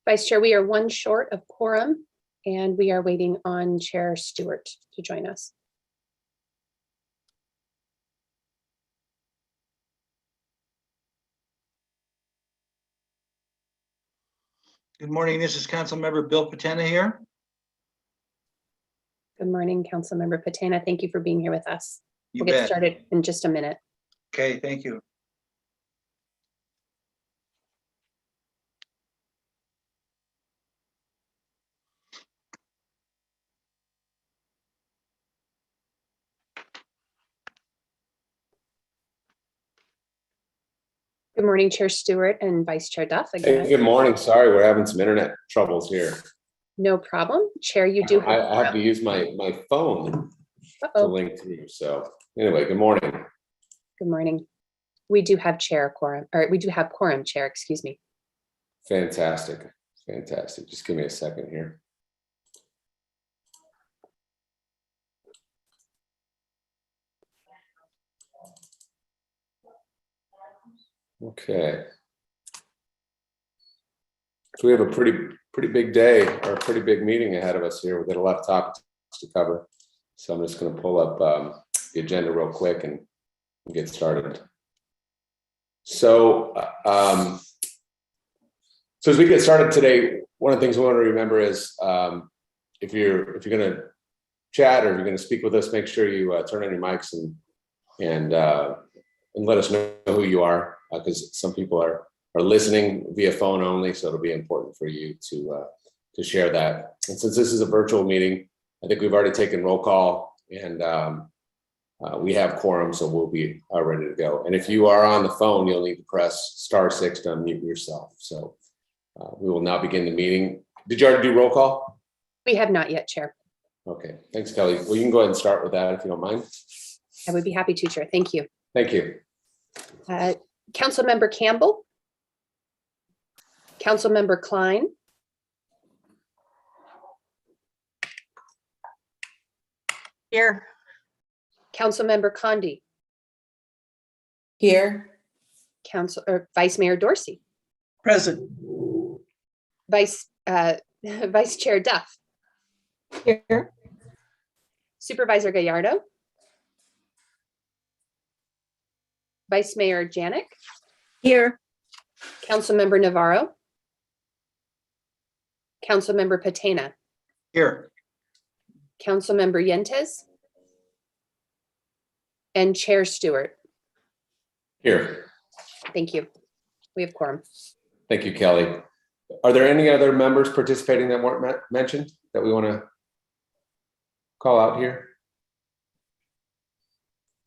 Vice Chair, we are one short of quorum, and we are waiting on Chair Stewart to join us. Good morning. This is Councilmember Bill Patena here. Good morning, Councilmember Patena. Thank you for being here with us. You We'll get bet. started in just a minute. Okay, thank you. Good morning, Chair Stewart and Vice Chair Duff. Again, Hey, good morning. Sorry, we're having some internet troubles here. no problem. Chair, you do. I have to use my phone to link through. So anyway, good morning. Good morning. We do have Chair quorum, or we do have quorum, Chair. Excuse me. Fantastic, fantastic. Just give me a second here. Okay. So we have a pretty big day, or a pretty big meeting ahead of us here. We've got a lot of topics to cover. So I'm just going to pull up the agenda real quick and get started. So, so as we get started today, one of the things we want to remember is if you're going to chat or if you're going to speak with us, make sure you turn on your mics and let us know who you are, because some people are listening via phone only, so it'll be important for you to share that. And since this is a virtual meeting, I think we've already taken roll call, and we have quorum, so we'll be ready to go. And if you are on the phone, you'll need to press *6 to unmute yourself. So we will now begin the meeting. Did you already do roll call? We have not yet, Chair. Okay, thanks, Kelly. Well, you can go ahead and start with that if you don't mind. I would be happy to, Chair. Thank you. Thank you. Councilmember Campbell. Councilmember Klein. Here. Councilmember Condi. Here. Vice Mayor Dorsey. Present. Vice Chair Duff. Here. Supervisor Gallardo. Vice Mayor Janik. Here. Councilmember Navarro. Councilmember Patena. Here. Councilmember Yentes. And Chair Stewart. Here. Thank you. We have quorum. Thank you, Kelly. Are there any other members participating that weren't mentioned that we want to call out here?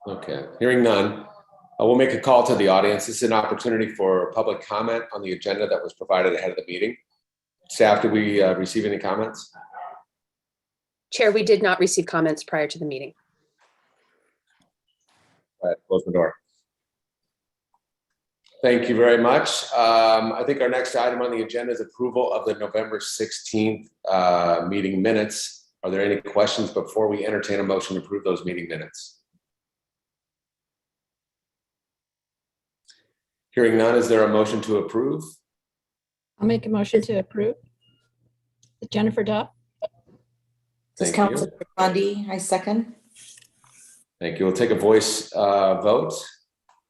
Okay, hearing none. We'll make a call to the audience. This is an opportunity for public comment on the agenda that was provided ahead of the meeting. Staff, did we receive any comments? Chair, we did not receive comments prior to the meeting. All right, close the door. Thank you very much. I think our next item on the agenda is approval of the November 16th meeting minutes. Are there any questions before we entertain a motion to approve those meeting minutes? Hearing none, is there a motion to approve? I'll make a motion to approve. Jennifer Duff. This is Thank you. Councilmember Condi. I second. Thank you. We'll take a voice vote.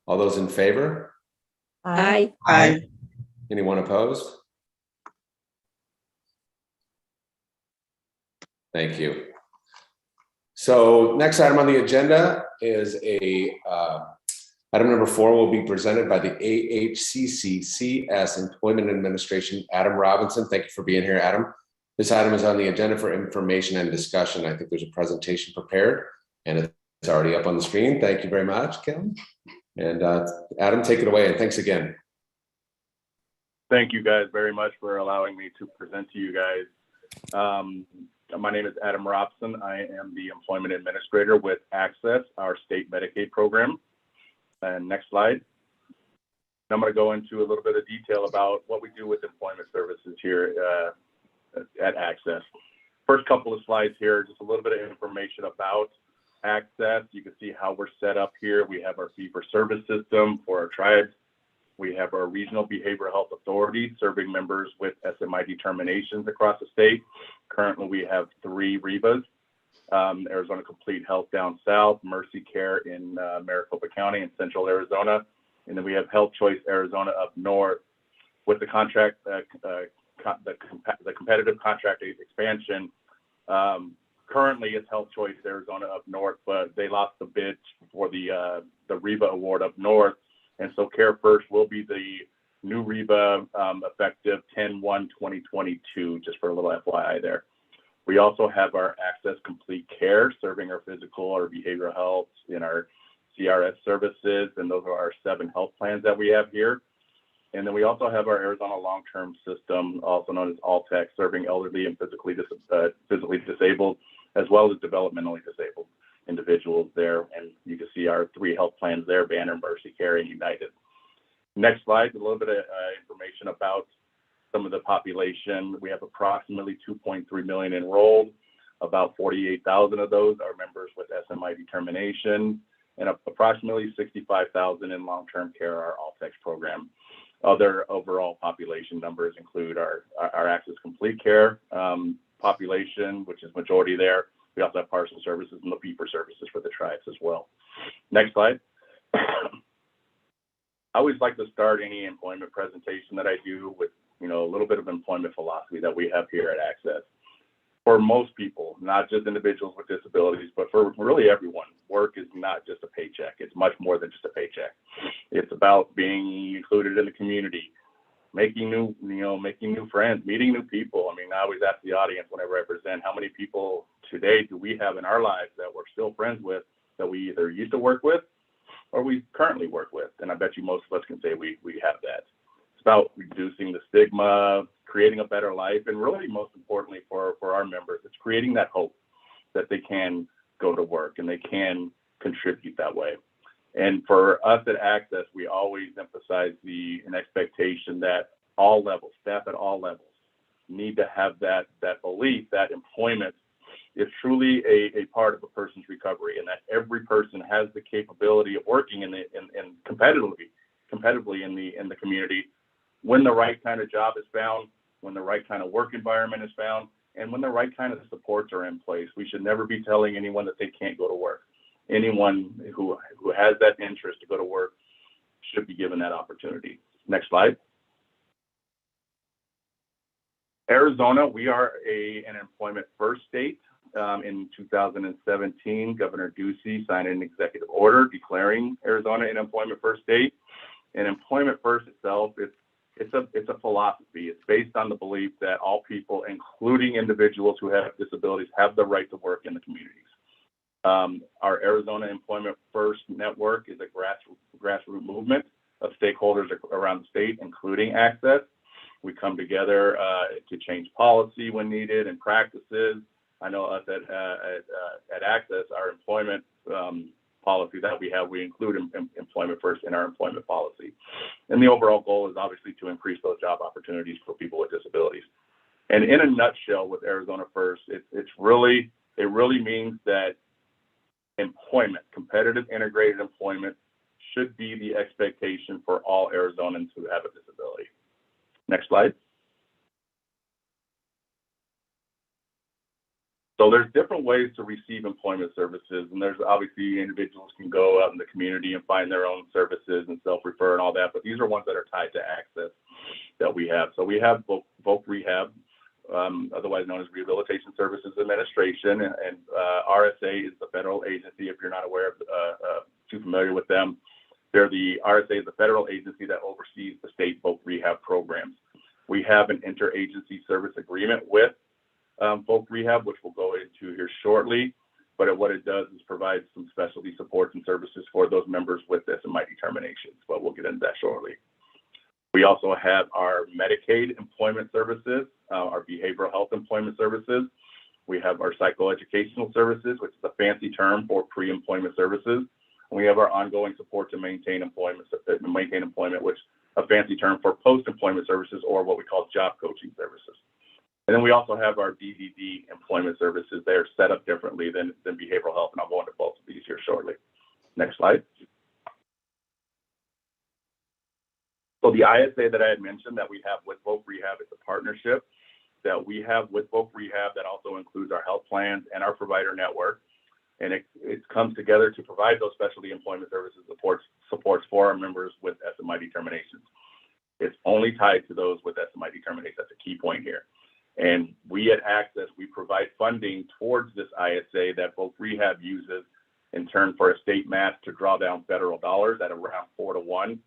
All those in favor? Aye. Aye. Anyone opposed? Thank you. So next item on the agenda is item number 4 will be presented by the AHCCCS Employment Administration, Adam Robinson. Thank you for being here, Adam. This item is on the agenda for information and discussion. I think there's a presentation prepared and it's already up on the screen. Thank you very much, Kelly. And Adam, take it away, and thanks again. Thank you guys very much for allowing me to present to you guys. My name is Adam Robson. I am the Employment Administrator with Access, our state Medicaid program. And next slide. I'm going to go into a little bit of detail about what we do with employment services here at Access. First couple of slides here, just a little bit of information about Access. You can see how we're set up here. We have our fee-for-service system for our tribes. We have our Regional Behavioral Health Authority serving members with SMI determinations across the state. Currently, we have 3 REBAs, Arizona Complete Health down south, Mercy Care in Maricopa County in central Arizona, and then we have Health Choice Arizona up north. With the contract, the competitive contract expansion, currently it's Health Choice Arizona up north, but they lost the bid for the REBA award up north. And so Care First will be the new REBA effective 10/1/2022, just for a little FYI there. We also have our Access Complete Care serving our physical or behavioral health in our CRS services, and those are our 7 health plans that we have here. And then we also have our Arizona Long-Term System, also known as ALTEC, serving elderly and physically disabled, as well as developmentally disabled individuals there. And you can see our 3 health plans there, Banner, Mercy Care, and United. Next slide, a little bit of information about some of the population. We have approximately 2.3 million enrolled. About 48,000 of those are members with SMI determination, and approximately 65,000 in long-term care, our ALTEC program. Other overall population numbers include our Access Complete Care population, which is majority there. We also have partial services and the fee-for services for the tribes as well. Next slide. I always like to start any employment presentation that I do with, a little bit of employment philosophy that we have here at Access. For most people, not just individuals with disabilities, but for really everyone, work is not just a paycheck. It's much more than just a paycheck. It's about being included in the community, making new friends, meeting new people. I mean, I always ask the audience whenever I present, how many people today do we have in our lives that we're still friends with, that we either used to work with or we currently work with? And I bet you most of us can say we have that. It's about reducing the stigma, creating a better life, and really most importantly for our members, it's creating that hope that they can go to work and they can contribute that way. And for us at Access, we always emphasize an expectation that all levels, staff at all levels, need to have that belief that employment is truly a part of a person's recovery, and that every person has the capability of working competitively in the community when the right kind of job is found, when the right kind of work environment is found, and when the right kind of supports are in place. We should never be telling anyone that they can't go to work. Anyone who has that interest to go to work should be given that opportunity. Next slide. Arizona, we are an employment first state. In 2017, Governor Ducey signed an executive order declaring Arizona an employment first state. And employment first itself, it's a philosophy. It's based on the belief that all people, including individuals who have disabilities, have the right to work in the communities. Our Arizona Employment First Network is a grassroots movement of stakeholders around the state, including Access. We come together to change policy when needed and practices. I know us at Access, our employment policy that we have, we include employment first in our employment policy. And the overall goal is obviously to increase those job opportunities for people with disabilities. And in a nutshell, with Arizona First, it really means that employment, competitive integrated employment, should be the expectation for all Arizonans who have a disability. Next slide. So there's different ways to receive employment services, and there's obviously individuals can go out in the community and find their own services and self-refer and all that, but these are ones that are tied to Access that we have. So we have Voc Rehab, otherwise known as Rehabilitation Services Administration, and RSA is the federal agency. If you're not aware of, too familiar with them, RSA is the federal agency that oversees the state Voc Rehab programs. We have an interagency service agreement with Voc Rehab, which we'll go into here shortly, but what it does is provide some specialty supports and services for those members with SMI determinations, but we'll get into that shortly. We also have our Medicaid employment services, our behavioral health employment services. We have our psychoeducational services, which is a fancy term for pre-employment services. And we have our ongoing support to maintain employment, which is a fancy term for post-employment services, or what we call job coaching services. And then we also have our DDD employment services. They are set up differently than behavioral health, and I'll go into both of these here shortly. Next slide. So the ISA that I had mentioned that we have with Voc Rehab is a partnership that we have with Voc Rehab that also includes our health plans and our provider network. And it comes together to provide those specialty employment services supports for our members with SMI determinations. It's only tied to those with SMI determinations. That's a key point here. And we at Access, we provide funding towards this ISA that Voc Rehab uses in turn for a state match to draw down federal dollars at around 4-to-1.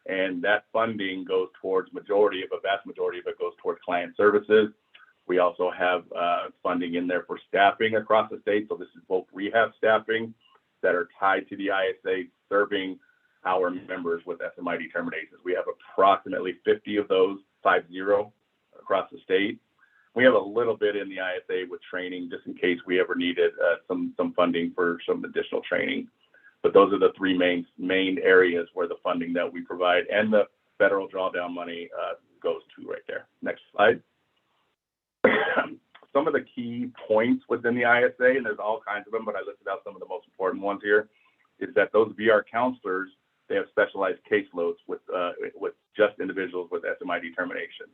And that funding goes towards a vast majority of it goes towards client services. We also have funding in there for staffing across the state. So this is Voc Rehab staffing that are tied to the ISA serving our members with SMI determinations. We have approximately 50 of those, 50, across the state. We have a little bit in the ISA with training just in case we ever needed some funding for some additional training. But those are the three main areas where the funding that we provide and the federal drawdown money goes to right there. Next slide. Some of the key points within the ISA, and there's all kinds of them, but I listed out some of the most important ones here, is that those VR counselors, they have specialized caseloads with just individuals with SMI determinations.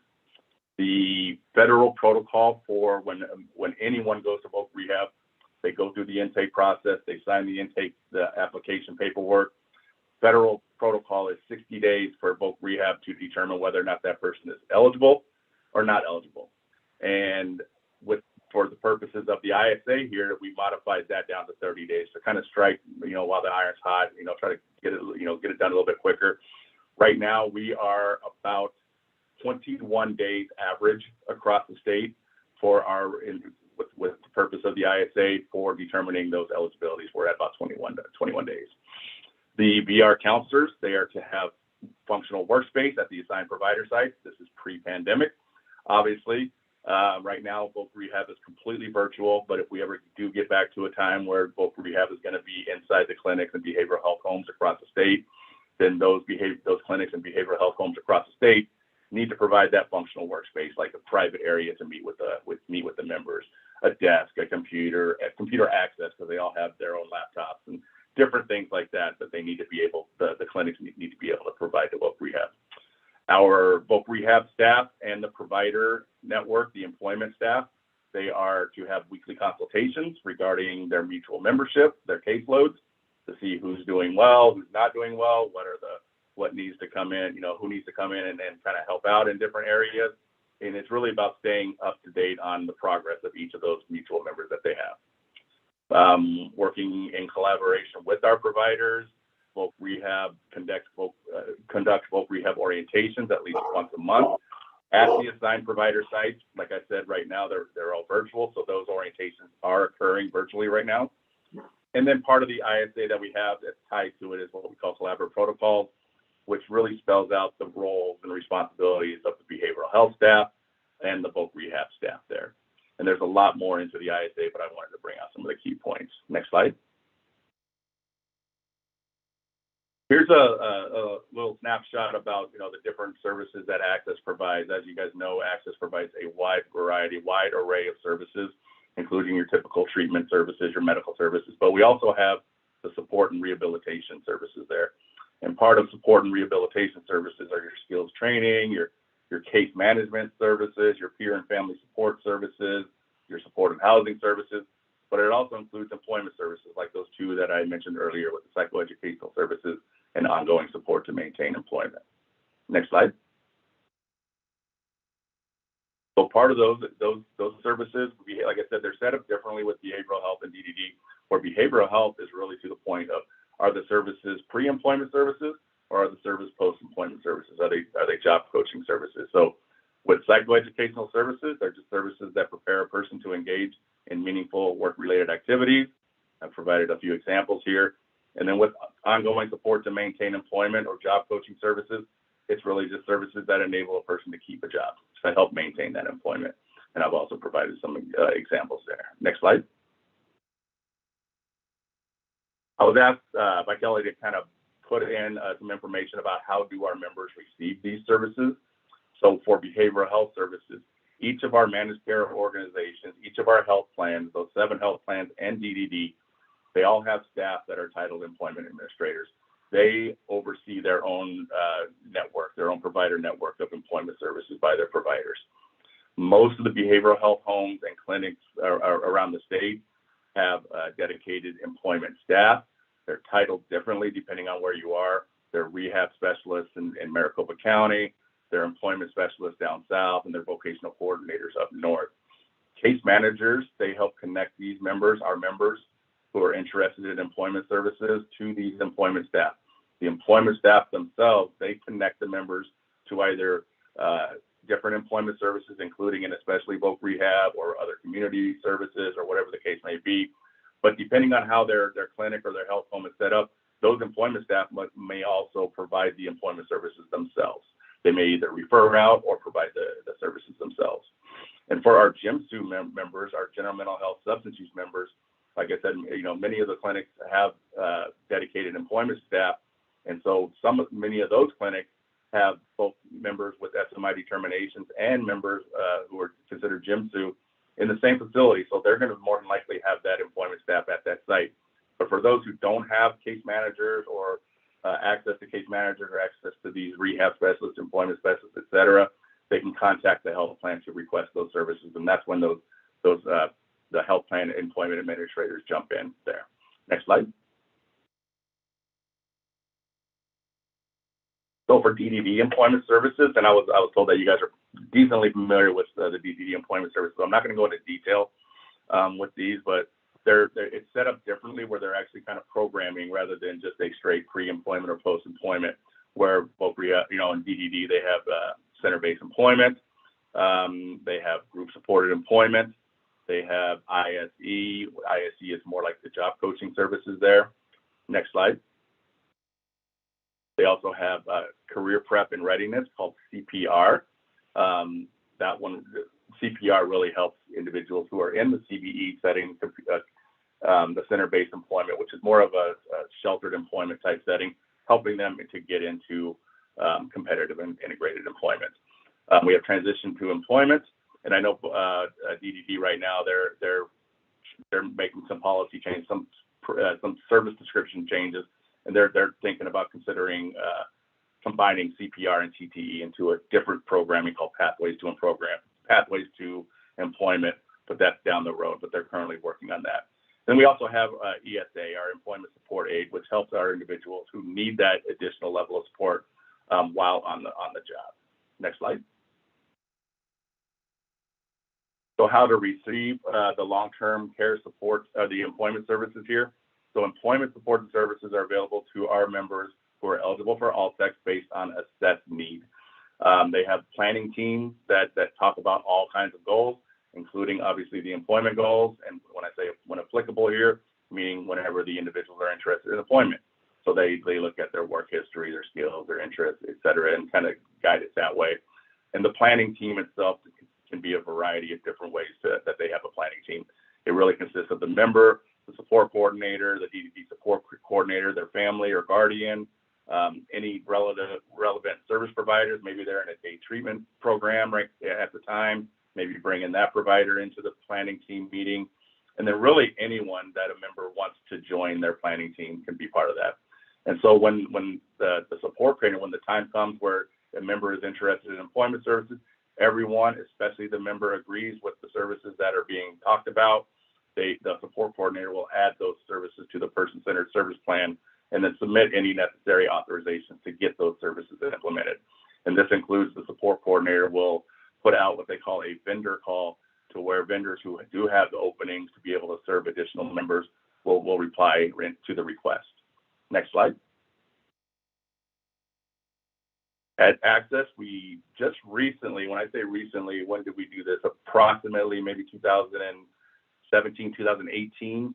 The federal protocol for when anyone goes to Voc Rehab, they go through the intake process, they sign the application paperwork. Federal protocol is 60 days for Voc Rehab to determine whether or not that person is eligible or not eligible. And for the purposes of the ISA here, we modified that down to 30 days to kind of strike, while the iron's hot, try to get it done a little bit quicker. Right now, we are about 21 days average across the state for with the purpose of the ISA for determining those eligibilities. We're at about 21 days. The VR counselors, they are to have functional workspace at the assigned provider sites. This is pre-pandemic, obviously. Right now, Voc Rehab is completely virtual, but if we ever do get back to a time where Voc Rehab is going to be inside the clinics and behavioral health homes across the state, then those clinics and behavioral health homes across the state need to provide that functional workspace, like a private area to meet with the members, a desk, a computer access, because they all have their own laptops and different things like that they need to be able, the clinics need to be able to provide to Voc Rehab. Our Voc Rehab staff and the provider network, the employment staff, they are to have weekly consultations regarding their mutual membership, their caseloads, to see who's doing well, who's not doing well, what needs to come in, who needs to come in and kind of help out in different areas. And it's really about staying up to date on the progress of each of those mutual members that they have. Working in collaboration with our providers, Voc Rehab conducts Voc Rehab orientations at least once a month at the assigned provider sites. Like I said, right now they're all virtual, so those orientations are occurring virtually right now. And then part of the ISA that we have that's tied to it is what we call collaborative protocols, which really spells out the roles and responsibilities of the behavioral health staff and the Voc Rehab staff there. And there's a lot more into the ISA, but I wanted to bring out some of the key points. Next slide. Here's a little snapshot about the different services that Access provides. As you guys know, Access provides a wide array of services, including your typical treatment services, your medical services, but we also have the support and rehabilitation services there. And part of support and rehabilitation services are your skills training, your case management services, your peer and family support services, your supportive housing services, but it also includes employment services like those two that I mentioned earlier with the psychoeducational services and ongoing support to maintain employment. Next slide. So part of those services, like I said, they're set up differently with behavioral health and DDD, where behavioral health is really to the point of, are the services pre-employment services or are the services post-employment services? Are they job coaching services? So with psychoeducational services, they're just services that prepare a person to engage in meaningful work-related activities. I've provided a few examples here. And then with ongoing support to maintain employment or job coaching services, it's really just services that enable a person to keep a job, to help maintain that employment. And I've also provided some examples there. Next slide. I was asked by Kelly to kind of put in some information about how do our members receive these services. So for behavioral health services, each of our managed care organizations, each of our health plans, those 7 health plans and DDD, they all have staff that are titled employment administrators. they oversee their own network, their own provider network of employment services by their providers. Most of the behavioral health homes and clinics around the state have dedicated employment staff. They're titled differently depending on where you are. They're rehab specialists in Maricopa County, they're employment specialists down south, and they're vocational coordinators up north. Case managers, they help connect these members, our members who are interested in employment services, to these employment staff. The employment staff themselves, they connect the members to either different employment services, including and especially voc rehab or other community services or whatever the case may be. But depending on how their clinic or their health home is set up, those employment staff may also provide the employment services themselves. They may either refer out or provide the services themselves. And for our GYMSU members, our general mental health substance use members, like I said, many of the clinics have dedicated employment staff. And so many of those clinics have both members with SMI determinations and members who are considered GYMSU in the same facility. So they're going to more than likely have that employment staff at that site. But for those who don't have case managers or access to case managers or access to these rehab specialists, employment specialists, et cetera, they can contact the health plan to request those services. And that's when the health plan employment administrators jump in there. Next slide. So for DDD employment services, and I was told that you guys are decently familiar with the DDD employment services. So I'm not going to go into detail with these, but it's set up differently where they're actually kind of programming rather than just a straight pre-employment or post-employment, where both, in DDD, they have center-based employment, they have group-supported employment, they have ISE. ISE is more like the job coaching services there. Next slide. They also have career prep and readiness called CPR. That one, CPR really helps individuals who are in the CBE setting, the center-based employment, which is more of a sheltered employment type setting, helping them to get into competitive and integrated employment. We have transition to employment, and I know DDD right now they're making some policy changes, some service description changes, and they're thinking about considering combining CPR and TTE into a different programming called Pathways to Employment, but that's down the road, but they're currently working on that. Then we also have ESA, our Employment Support Aid, which helps our individuals who need that additional level of support while on the job. Next slide. So how to receive the long-term care support, the employment services here. So employment support and services are available to our members who are eligible for ALTEX based on assessed need. They have planning teams that talk about all kinds of goals, including obviously the employment goals. And when I say when applicable here, meaning whenever the individuals are interested in employment. So they look at their work history, their skills, their interests, et cetera, and kind of guide it that way. And the planning team itself can be a variety of different ways that they have a planning team. It really consists of the member, the support coordinator, the DDD support coordinator, their family or guardian, any relevant service providers. Maybe they're in a day treatment program right at the time, maybe bringing that provider into the planning team meeting. And then really anyone that a member wants to join their planning team can be part of that. And so when the support coordinator, when the time comes where a member is interested in employment services, everyone, especially the member, agrees with the services that are being talked about, the support coordinator will add those services to the person-centered service plan and then submit any necessary authorizations to get those services implemented. And this includes the support coordinator will put out what they call a vendor call, to where vendors who do have the openings to be able to serve additional members will reply to the request. Next slide. At Access, we just recently, when I say recently, when did we do this? Approximately maybe 2017, 2018,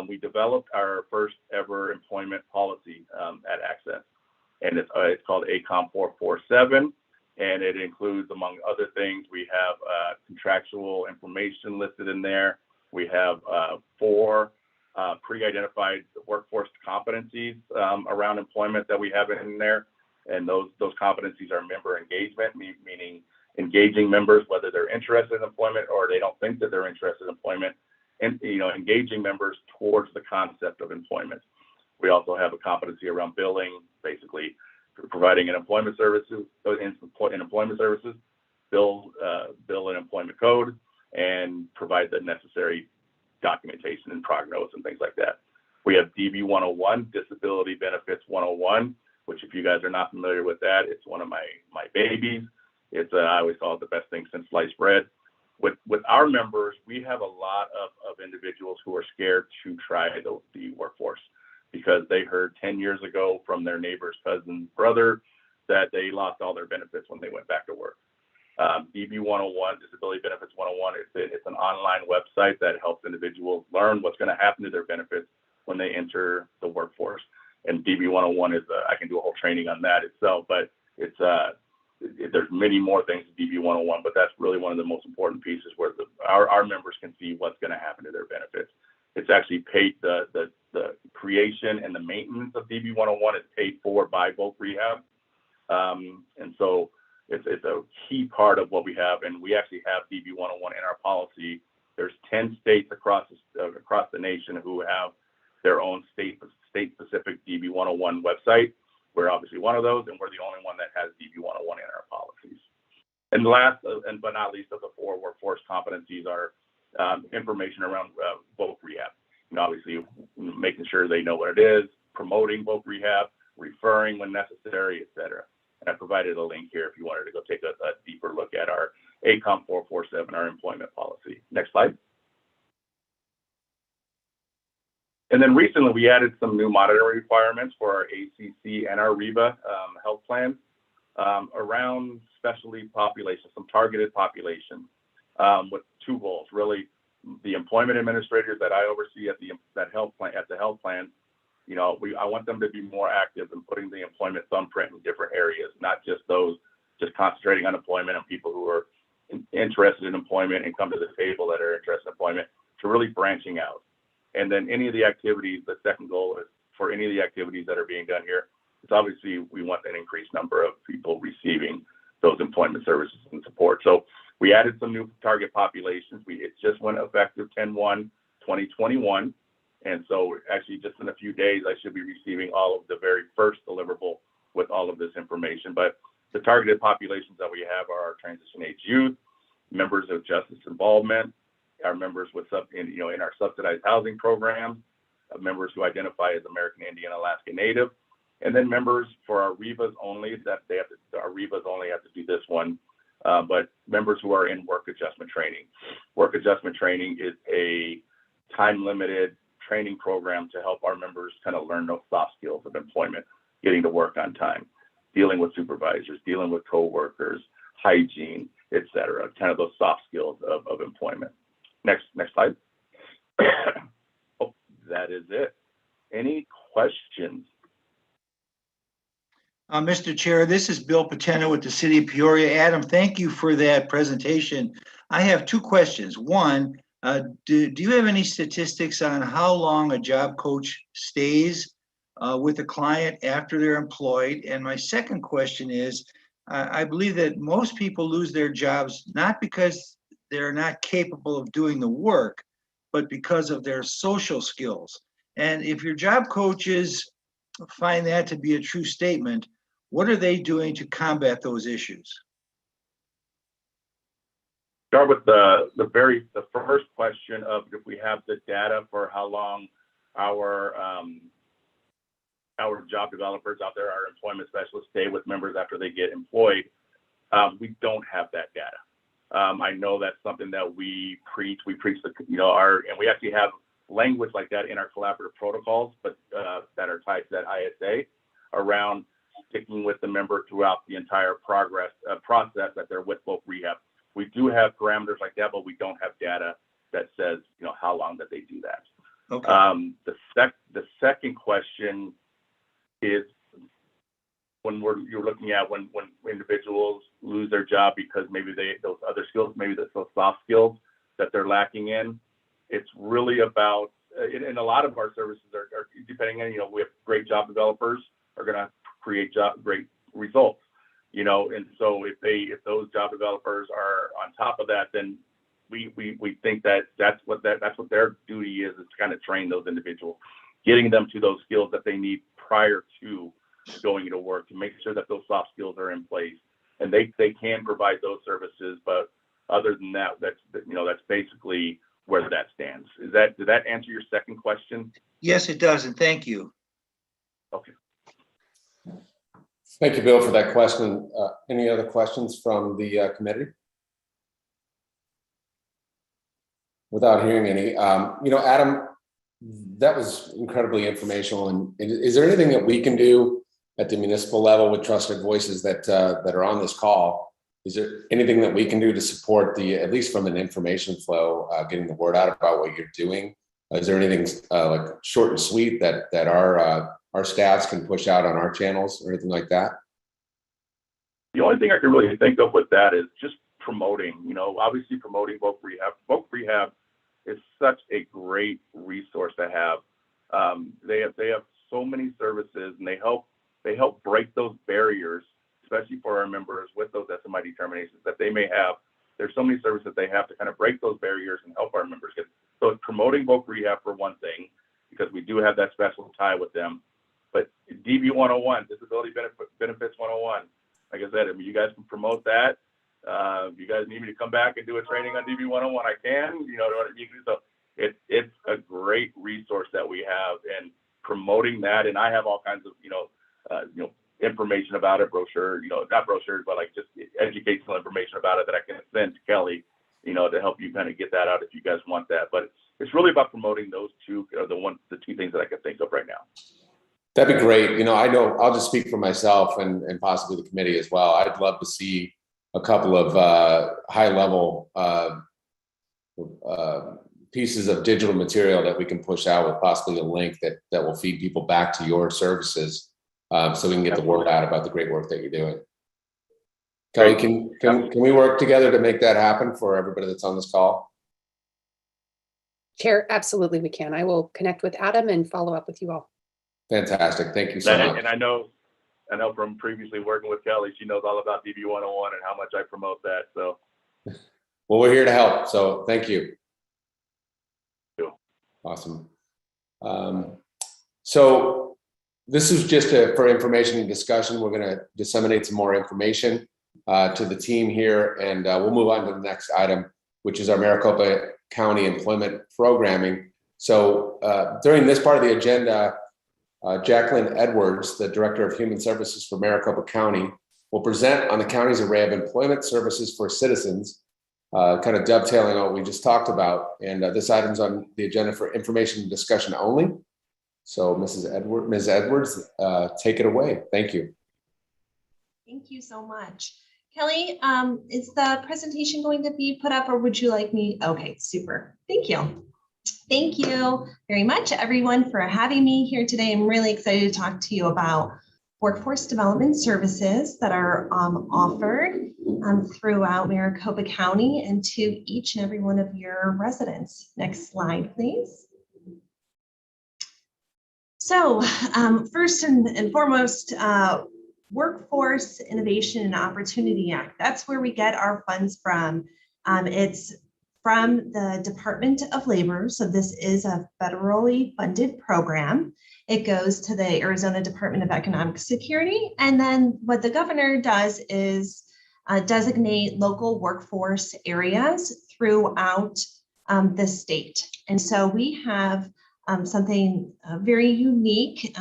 we developed our first ever employment policy at Access. And it's called ACOM 447. And it includes, among other things, we have contractual information listed in there. We have 4 pre-identified workforce competencies around employment that we have in there. And those competencies are member engagement, meaning engaging members, whether they're interested in employment or they don't think that they're interested in employment, and engaging members towards the concept of employment. We also have a competency around billing, basically providing an employment services, bill an employment code, and provide the necessary documentation and prognos and things like that. We have DB 101, Disability Benefits 101, which if you guys are not familiar with that, it's one of my babies. It's I always call it the best thing since sliced bread. With our members, we have a lot of individuals who are scared to try the workforce because they heard 10 years ago from their neighbor's cousin's brother that they lost all their benefits when they went back to work. DB 101, Disability Benefits 101, it's an online website that helps individuals learn what's going to happen to their benefits when they enter the workforce. And DB 101 is, I can do a whole training on that itself, but it's there's many more things to DB 101, but that's really one of the most important pieces where our members can see what's going to happen to their benefits. It's actually paid, the creation and the maintenance of DB 101 is paid for by Voc Rehab. And so it's a key part of what we have, and we actually have DB 101 in our policy. There's 10 states across the nation who have their own state-specific DB 101 website. We're obviously one of those, and we're the only one that has DB 101 in our policies. And last, but not least of the 4 workforce competencies are information around Voc Rehab. Obviously, making sure they know what it is, promoting Voc Rehab, referring when necessary, et cetera. And I provided a link here if you wanted to go take a deeper look at our ACOM 447, our employment policy. Next slide. And then recently we added some new monitoring requirements for our ACC and our REBA health plans around specialty populations, some targeted populations with 2 goals. Really, the employment administrators that I oversee at the health plan, I want them to be more active in putting the employment thumbprint in different areas, not just those just concentrating on employment and people who are interested in employment and come to the table that are interested in employment, to really branching out. And then any of the activities, the second goal is for any of the activities that are being done here, it's obviously we want an increased number of people receiving those employment services and support. So we added some new target populations. It just went effective 10/1/2021. And so actually just in a few days, I should be receiving all of the very first deliverable with all of this information. But the targeted populations that we have are our transition age youth, members of justice involvement, our members with in our subsidized housing programs, members who identify as American Indian, Alaska Native, and then members for our REBAs only, our REBAs only have to do this one, but members who are in work adjustment training. Work adjustment training is a time-limited training program to help our members kind of learn those soft skills of employment, getting to work on time, dealing with supervisors, dealing with coworkers, hygiene, et cetera, kind of those soft skills of employment. Next slide. Oh, that is it. Any questions? Mr. Chair, this is Bill Patena with the City of Peoria. Adam, thank you for that presentation. I have 2 questions. One, do you have any statistics on how long a job coach stays with a client after they're employed? And my second question is, I believe that most people lose their jobs not because they're not capable of doing the work, but because of their social skills. And if your job coaches find that to be a true statement, what are they doing to combat those issues? Start with the first question of if we have the data for how long our job developers out there, our employment specialists, stay with members after they get employed. We don't have that data. I know that's something that we preach. We preach and we actually have language like that in our collaborative protocols, but that are tied to that ISA around sticking with the member throughout the entire process that they're with Voc Rehab. We do have parameters like that, but we don't have data that says how long that they do that. Okay. The second question is you're looking at when individuals lose their job because maybe those other skills, maybe those soft skills that they're lacking in. It's really about, and a lot of our services are depending on, we have great job developers are going to create great results, and so if those job developers are on top of that, then we think that that's what their duty is to kind of train those individuals. getting them to those skills that they need prior to going to work, to make sure that those soft skills are in place. And they can provide those services, but other than that, that's basically where that stands. Did that answer your second question? Yes, it does, and thank you. Okay. Thank you, Bill, for that question. Any other questions from the committee? Without hearing any, Adam, that was incredibly informational. And is there anything that we can do at the municipal level with trusted voices that are on this call? Is there anything that we can do to support at least from an information flow, getting the word out about what you're doing? Is there anything like short and sweet that our staffs can push out on our channels or anything like that? The only thing I can really think of with that is just promoting, obviously promoting Voc Rehab. Voc Rehab is such a great resource to have. They have so many services, and they help break those barriers, especially for our members with those SMI determinations that they may have. There's so many services they have to kind of break those barriers and help our members get. So it's promoting Voc Rehab for one thing, because we do have that special tie with them. But DB 101, Disability Benefits 101, like I said, you guys can promote that. If you guys need me to come back and do a training on DB 101, I can. So it's a great resource that we have, and promoting that. And I have all kinds of information about it, brochure, not brochures, but like just educational information about it that I can send to Kelly, to help you kind of get that out if you guys want that. But it's really about promoting those two, the two things that I can think of right now. That'd be great. I know I'll just speak for myself and possibly the committee as well. I'd love to see a couple of high level pieces of digital material that we can push out with possibly a link that will feed people back to your services, so we can get the word out about the great work that you're doing. Kelly, can we work together to make that happen for everybody that's on this call? Chair, absolutely we can. I will connect with Adam and follow up with you all. Fantastic. Thank you so much. And I know from previously working with Kelly, she knows all about DB 101 and how much I promote that. So, well, we're here to help. So thank you. Cool. Awesome. So this is just for information and discussion. We're going to disseminate some more information to the team here, and we'll move on to the next item, which is our Maricopa County employment programming. So during this part of the agenda, Jacqueline Edwards, the Director of Human Services for Maricopa County, will present on the county's array of employment services for citizens, kind of dovetailing on what we just talked about. And this item's on the agenda for information and discussion only. So Ms. Edwards, take it away. Thank you. Thank you so much. Kelly, is the presentation going to be put up, or would you like me? Okay, super. Thank you. Thank you very much, everyone, for having me here today. I'm really excited to talk to you about workforce development services that are offered throughout Maricopa County and to each and every one of your residents. Next slide, please. So first and foremost, Workforce Innovation and Opportunity Act. That's where we get our funds from. It's from the Department of Labor. So this is a federally funded program. It goes to the Arizona Department of Economic Security. And then what the governor does is designate local workforce areas throughout the state. And so we have something very unique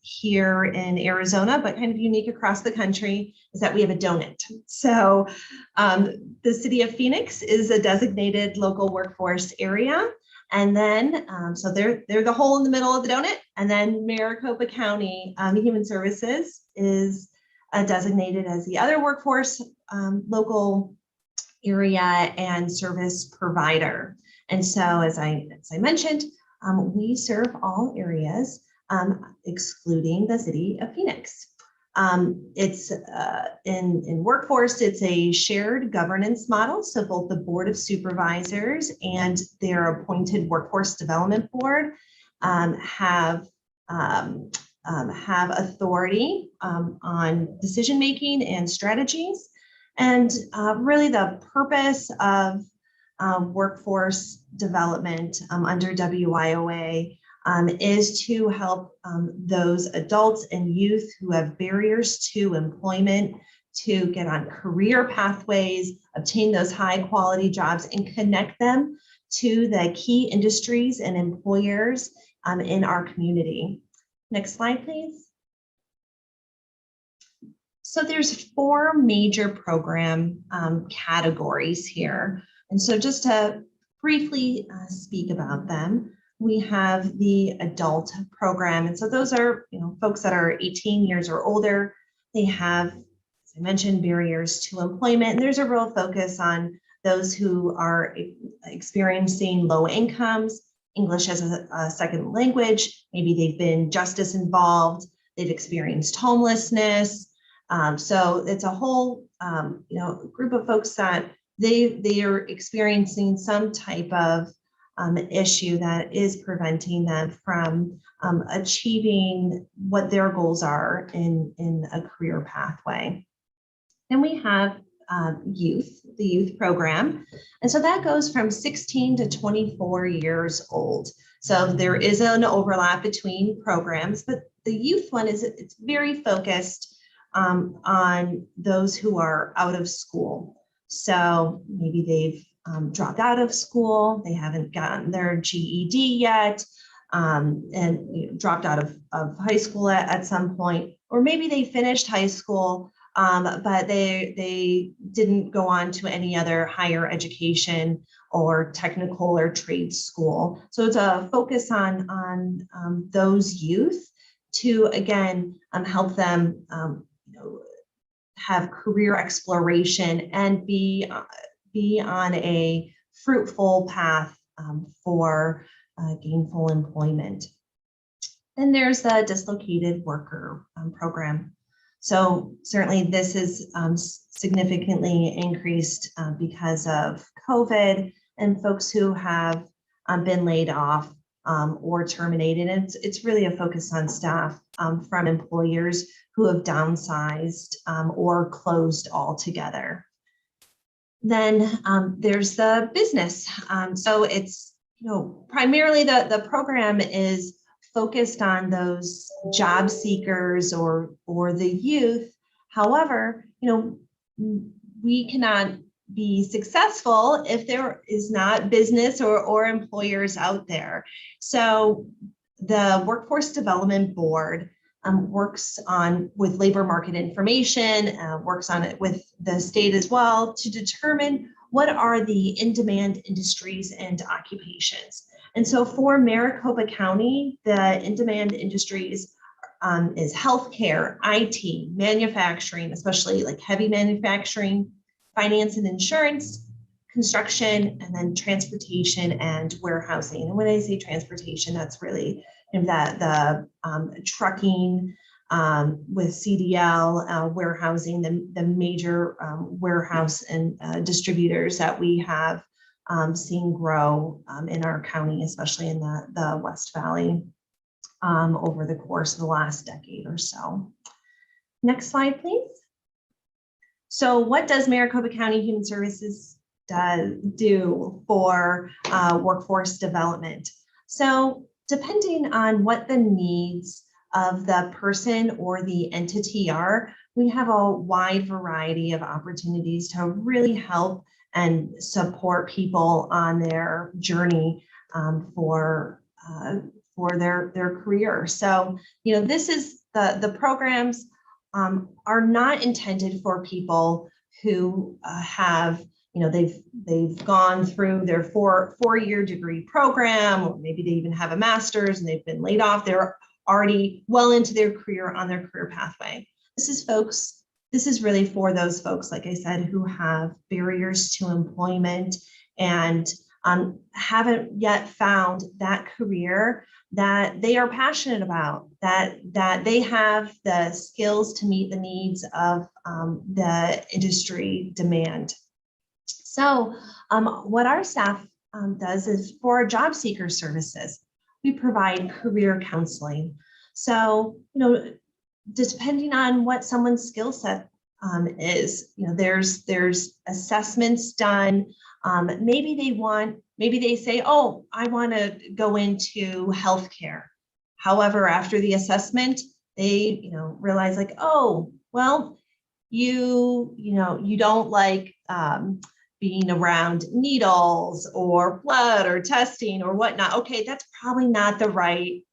here in Arizona, but kind of unique across the country, is that we have a donut. So the city of Phoenix is a designated local workforce area. And then, so they're the hole in the middle of the donut. And then Maricopa County Human Services is designated as the other workforce local area and service provider. And so as I mentioned, we serve all areas, excluding the city of Phoenix. It's in workforce, it's a shared governance model. So both the Board of Supervisors and their appointed Workforce Development Board have authority on decision-making and strategies. And really the purpose of workforce development under WIOA is to help those adults and youth who have barriers to employment to get on career pathways, obtain those high quality jobs, and connect them to the key industries and employers in our community. Next slide, please. So there's 4 major program categories here. And so just to briefly speak about them, we have the adult program. And so those are, folks that are 18 years or older. They have, as I mentioned, barriers to employment. And there's a real focus on those who are experiencing low incomes, English as a second language. Maybe they've been justice involved. They've experienced homelessness. So it's a whole, group of folks that they are experiencing some type of issue that is preventing them from achieving what their goals are in a career pathway. Then we have youth, the youth program. And so that goes from 16 to 24 years old. So there is an overlap between programs, but the youth one it's very focused on those who are out of school. So maybe they've dropped out of school, they haven't gotten their GED yet, and dropped out of high school at some point, or maybe they finished high school, but they didn't go on to any other higher education or technical or trade school. So it's a focus on those youth to, again, help them have career exploration and be on a fruitful path for gainful employment. Then there's the dislocated worker program. So certainly this is significantly increased because of COVID and folks who have been laid off or terminated. And it's really a focus on staff from employers who have downsized or closed altogether. Then there's the business. So it's, primarily the program is focused on those job seekers or the youth. However, we cannot be successful if there is not business or employers out there. So the Workforce Development Board works with labor market information, works on it with the state as well to determine what are the in-demand industries and occupations. And so for Maricopa County, the in-demand industries is healthcare, IT, manufacturing, especially like heavy manufacturing, finance and insurance, construction, and then transportation and warehousing. And when I say transportation, that's really the trucking with CDL, warehousing, the major warehouse and distributors that we have seen grow in our county, especially in the West Valley over the course of the last decade or so. Next slide, please. So what does Maricopa County Human Services do for workforce development? So depending on what the needs of the person or the entity are, we have a wide variety of opportunities to really help and support people on their journey for their career. So, this is the programs are not intended for people who have, they've gone through their four-year degree program, or maybe they even have a master's and they've been laid off. They're already well into their career on their career pathway. This is really for those folks, like I said, who have barriers to employment and haven't yet found that career that they are passionate about, that they have the skills to meet the needs of the industry demand. So what our staff does is for Jobseeker Services, we provide career counseling. So, depending on what someone's skill set is, there's assessments done. Maybe they say, oh, I want to go into healthcare. However, after the assessment, they, realize like, oh, well, you don't like being around needles or blood or testing or whatnot. Okay, that's probably not the right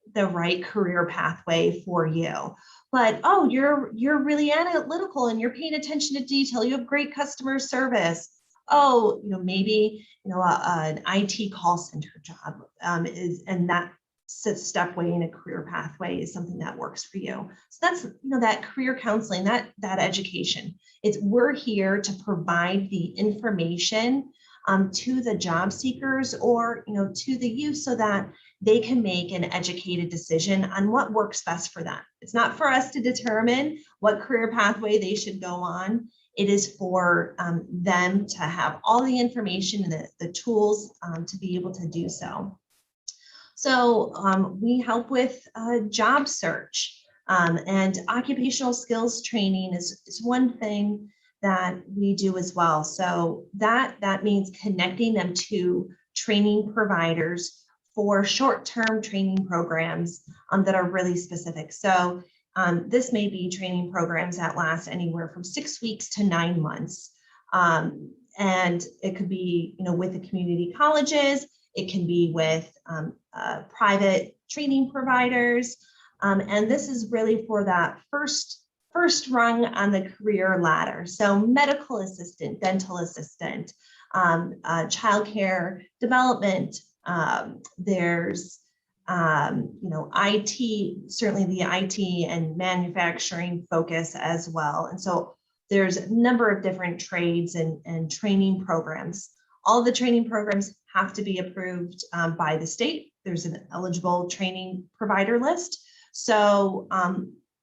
career pathway for you. But oh, you're really analytical and you're paying attention to detail. You have great customer service. Oh, maybe an IT call center job and that stepway in a career pathway is something that works for you. So that's that career counseling, that education. We're here to provide the information to the job seekers or to the youth so that they can make an educated decision on what works best for them. It's not for us to determine what career pathway they should go on. It is for them to have all the information and the tools to be able to do so. So we help with job search and occupational skills training is one thing that we do as well. So that means connecting them to training providers for short-term training programs that are really specific. So this may be training programs that last anywhere from 6 weeks to 9 months. And it could be, with the community colleges, it can be with private training providers. And this is really for that first rung on the career ladder. So medical assistant, dental assistant, childcare development. There's, IT, certainly the IT and manufacturing focus as well. And so there's a number of different trades and training programs. All the training programs have to be approved by the state. There's an eligible training provider list. So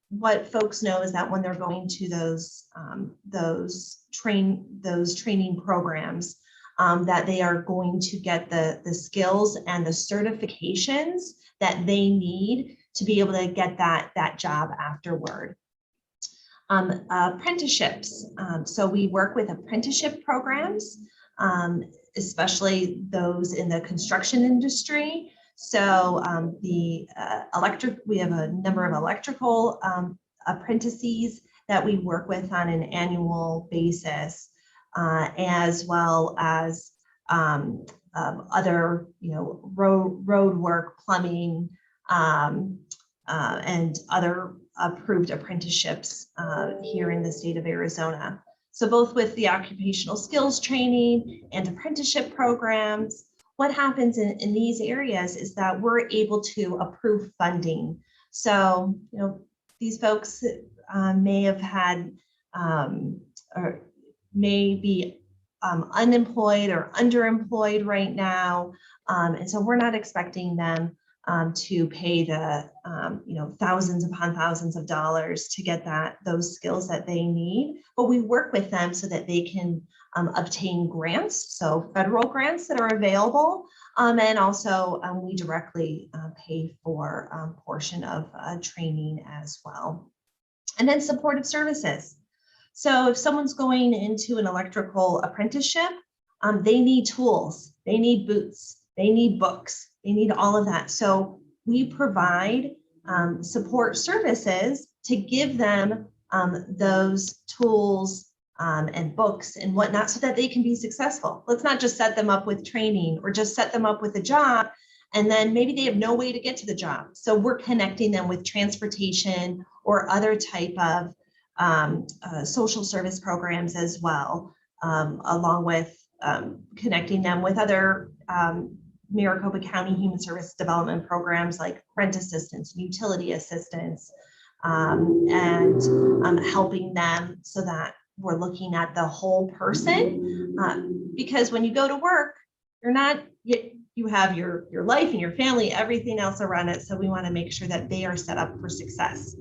what folks know is that when they're going to those training programs, that they are going to get the skills and the certifications that they need to be able to get that job afterward. Apprenticeships. So we work with apprenticeship programs, especially those in the construction industry. So we have a number of electrical apprentices that we work with on an annual basis, as well as other, road work, plumbing, and other approved apprenticeships here in the state of Arizona. So both with the occupational skills training and apprenticeship programs, what happens in these areas is that we're able to approve funding. So, these folks may have had or may be unemployed or underemployed right now. And so we're not expecting them to pay the thousands upon thousands of dollars to get those skills that they need, but we work with them so that they can obtain grants, so federal grants that are available, and also we directly pay for a portion of training as well. And then supportive services. So if someone's going into an electrical apprenticeship, they need tools, they need boots, they need books, they need all of that. So we provide support services to give them those tools and books and whatnot so that they can be successful. Let's not just set them up with training or just set them up with a job and then maybe they have no way to get to the job. So we're connecting them with transportation or other type of social service programs as well, along with connecting them with other Maricopa County Human Service Development programs like rent assistance, utility assistance, and helping them so that we're looking at the whole person. Because when you go to work, you have your life and your family, everything else around it. So we want to make sure that they are set up for success.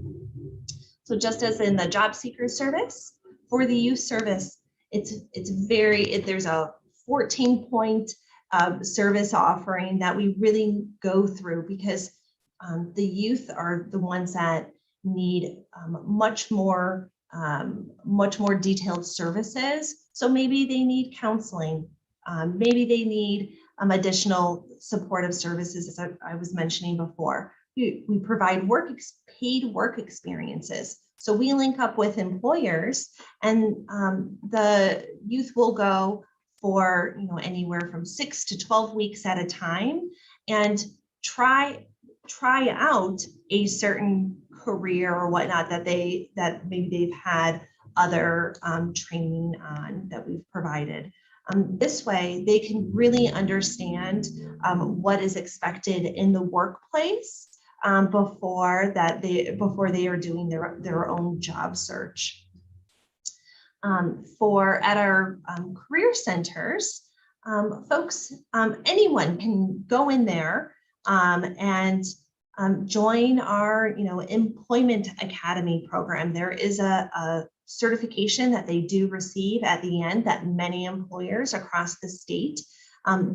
So just as in the Jobseeker service, for the youth service, there's a 14-point service offering that we really go through because the youth are the ones that need much more much more detailed services. So maybe they need counseling. Maybe they need additional supportive services, as I was mentioning before. We provide paid work experiences. So we link up with employers, and the youth will go for anywhere from 6 to 12 weeks at a time and try out a certain career or whatnot that maybe they've had other training on that we've provided. This way, they can really understand what is expected in the workplace before they are doing their own job search. At our career centers, folks, anyone can go in there and join our employment academy program. There is a certification that they do receive at the end that many employers across the state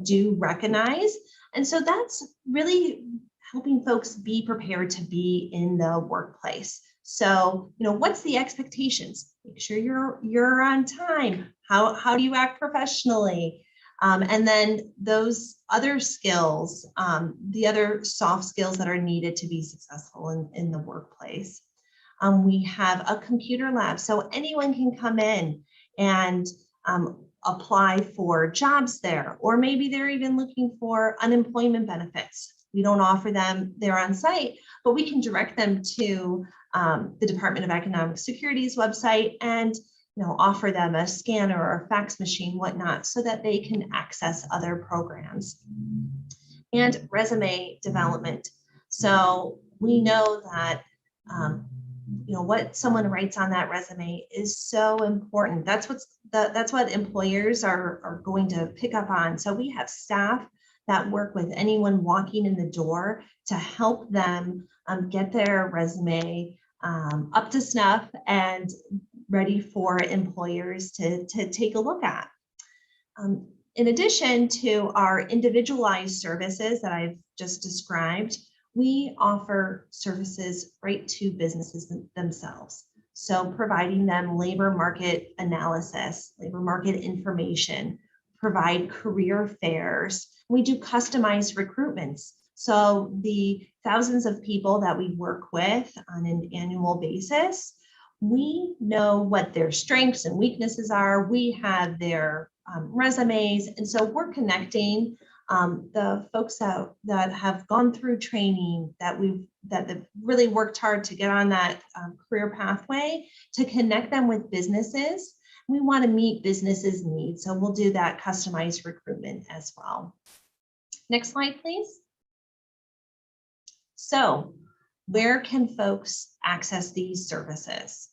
do recognize. And so that's really helping folks be prepared to be in the workplace. So, what's the expectations? Make sure you're on time. How do you act professionally? And then those other skills, the other soft skills that are needed to be successful in the workplace. We have a computer lab, so anyone can come in and apply for jobs there, or maybe they're even looking for unemployment benefits. We don't offer them there on site, but we can direct them to the Department of Economic Security's website and offer them a scanner or a fax machine, whatnot, so that they can access other programs. And resume development. So we know that what someone writes on that resume is so important. That's what employers are going to pick up on. So we have staff that work with anyone walking in the door to help them get their resume up to snuff and ready for employers to take a look at. In addition to our individualized services that I've just described, we offer services right to businesses themselves. So providing them labor market analysis, labor market information, provide career fairs. We do customized recruitments. So the thousands of people that we work with on an annual basis, we know what their strengths and weaknesses are. We have their resumes. And so we're connecting the folks that have gone through training, that have really worked hard to get on that career pathway, to connect them with businesses. We want to meet businesses' needs. So we'll do that customized recruitment as well. Next slide, please. So where can folks access these services?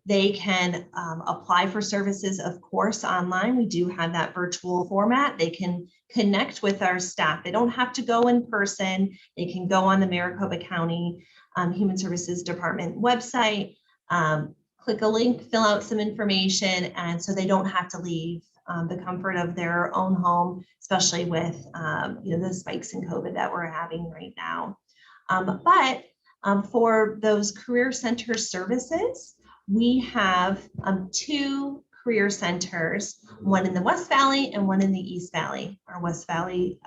They can apply for services, of course, online. We do have that virtual format. They can connect with our staff. They don't have to go in person. They can go on the Maricopa County Human Services Department website, click a link, fill out some information, and so they don't have to leave the comfort of their own home, especially with the spikes in COVID that we're having right now. But for those career center services, we have 2 career centers, one in the West Valley and one in the East Valley. Our West Valley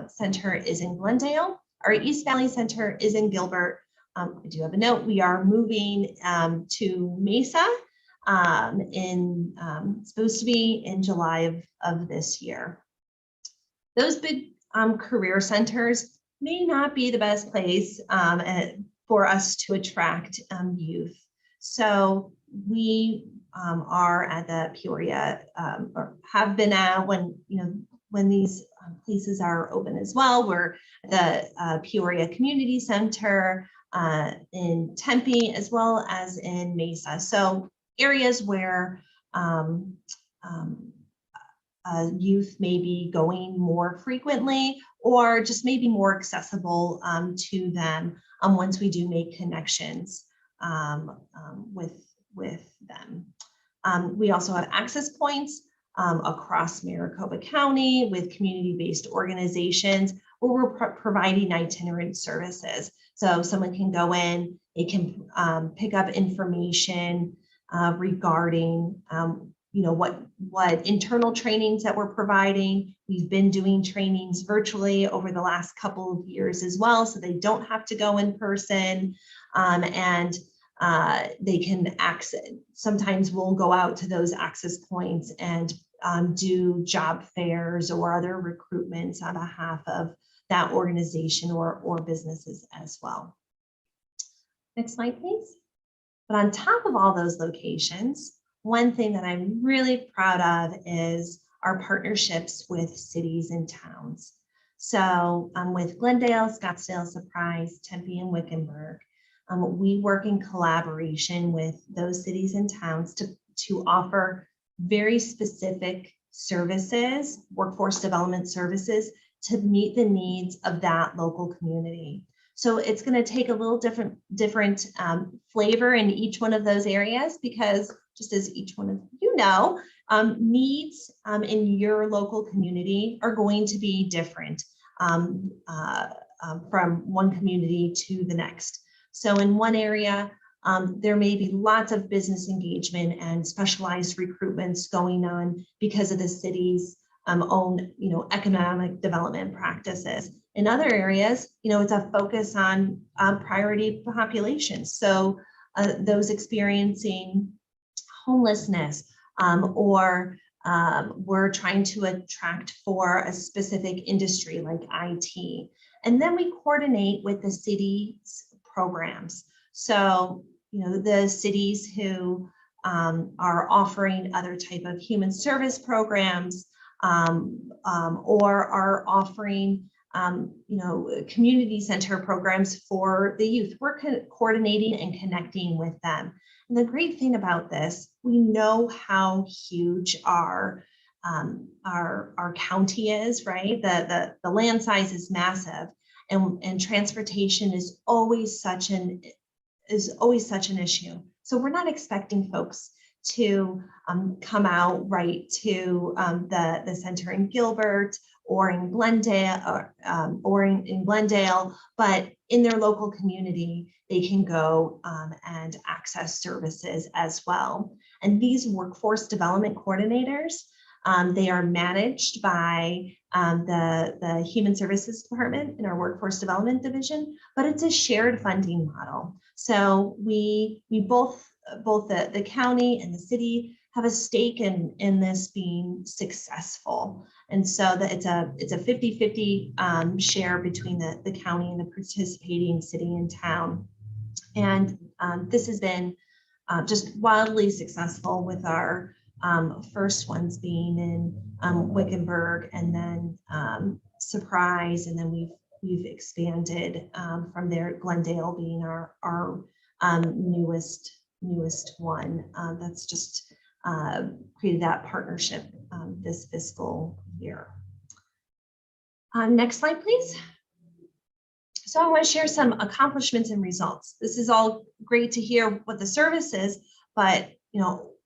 Center is in Glendale. Our East Valley Center is in Gilbert. I do have a note. We are moving to Mesa supposed to be in July of this year. Those big career centers may not be the best place for us to attract youth. So we are at the Peoria, or have been at when these places are open as well. We're at the Peoria Community Center in Tempe, as well as in Mesa. So areas where youth may be going more frequently, or just maybe more accessible to them once we do make connections with them. We also have access points across Maricopa County with community-based organizations where we're providing itinerant services. So someone can go in, they can pick up information regarding what internal trainings that we're providing. We've been doing trainings virtually over the last couple of years as well, so they don't have to go in person, and they can access. Sometimes we'll go out to those access points and do job fairs or other recruitments on behalf of that organization or businesses as well. Next slide, please. But on top of all those locations, one thing that I'm really proud of is our partnerships with cities and towns. So with Glendale, Scottsdale, Surprise, Tempe, and Wickenburg, we work in collaboration with those cities and towns to offer very specific services, workforce development services, to meet the needs of that local community. So it's going to take a little different flavor in each one of those areas, because just as each one of you know, needs in your local community are going to be different from one community to the next. So in one area, there may be lots of business engagement and specialized recruitments going on because of the city's own, economic development practices. In other areas, it's a focus on priority populations. So those experiencing homelessness, or we're trying to attract for a specific industry like IT. And then we coordinate with the city's programs. So, the cities who are offering other type of human service programs, or are offering community center programs for the youth. We're coordinating and connecting with them. And the great thing about this, we know how huge our county is, right? The land size is massive, and transportation is always such an issue. So we're not expecting folks to come out right to the center in Gilbert or in Glendale, but in their local community, they can go and access services as well. And these workforce development coordinators, they are managed by the Human Services Department in our Workforce Development Division, but it's a shared funding model. So we both the county and the city have a stake in this being successful. And so that it's a 50-50 share between the county and the participating city and town. And this has been just wildly successful, with our first ones being in Wickenburg, and then Surprise, and then we've expanded from there, Glendale being our newest one. That's just created that partnership this fiscal year. Next slide, please. So I want to share some accomplishments and results. This is all great to hear what the service is, but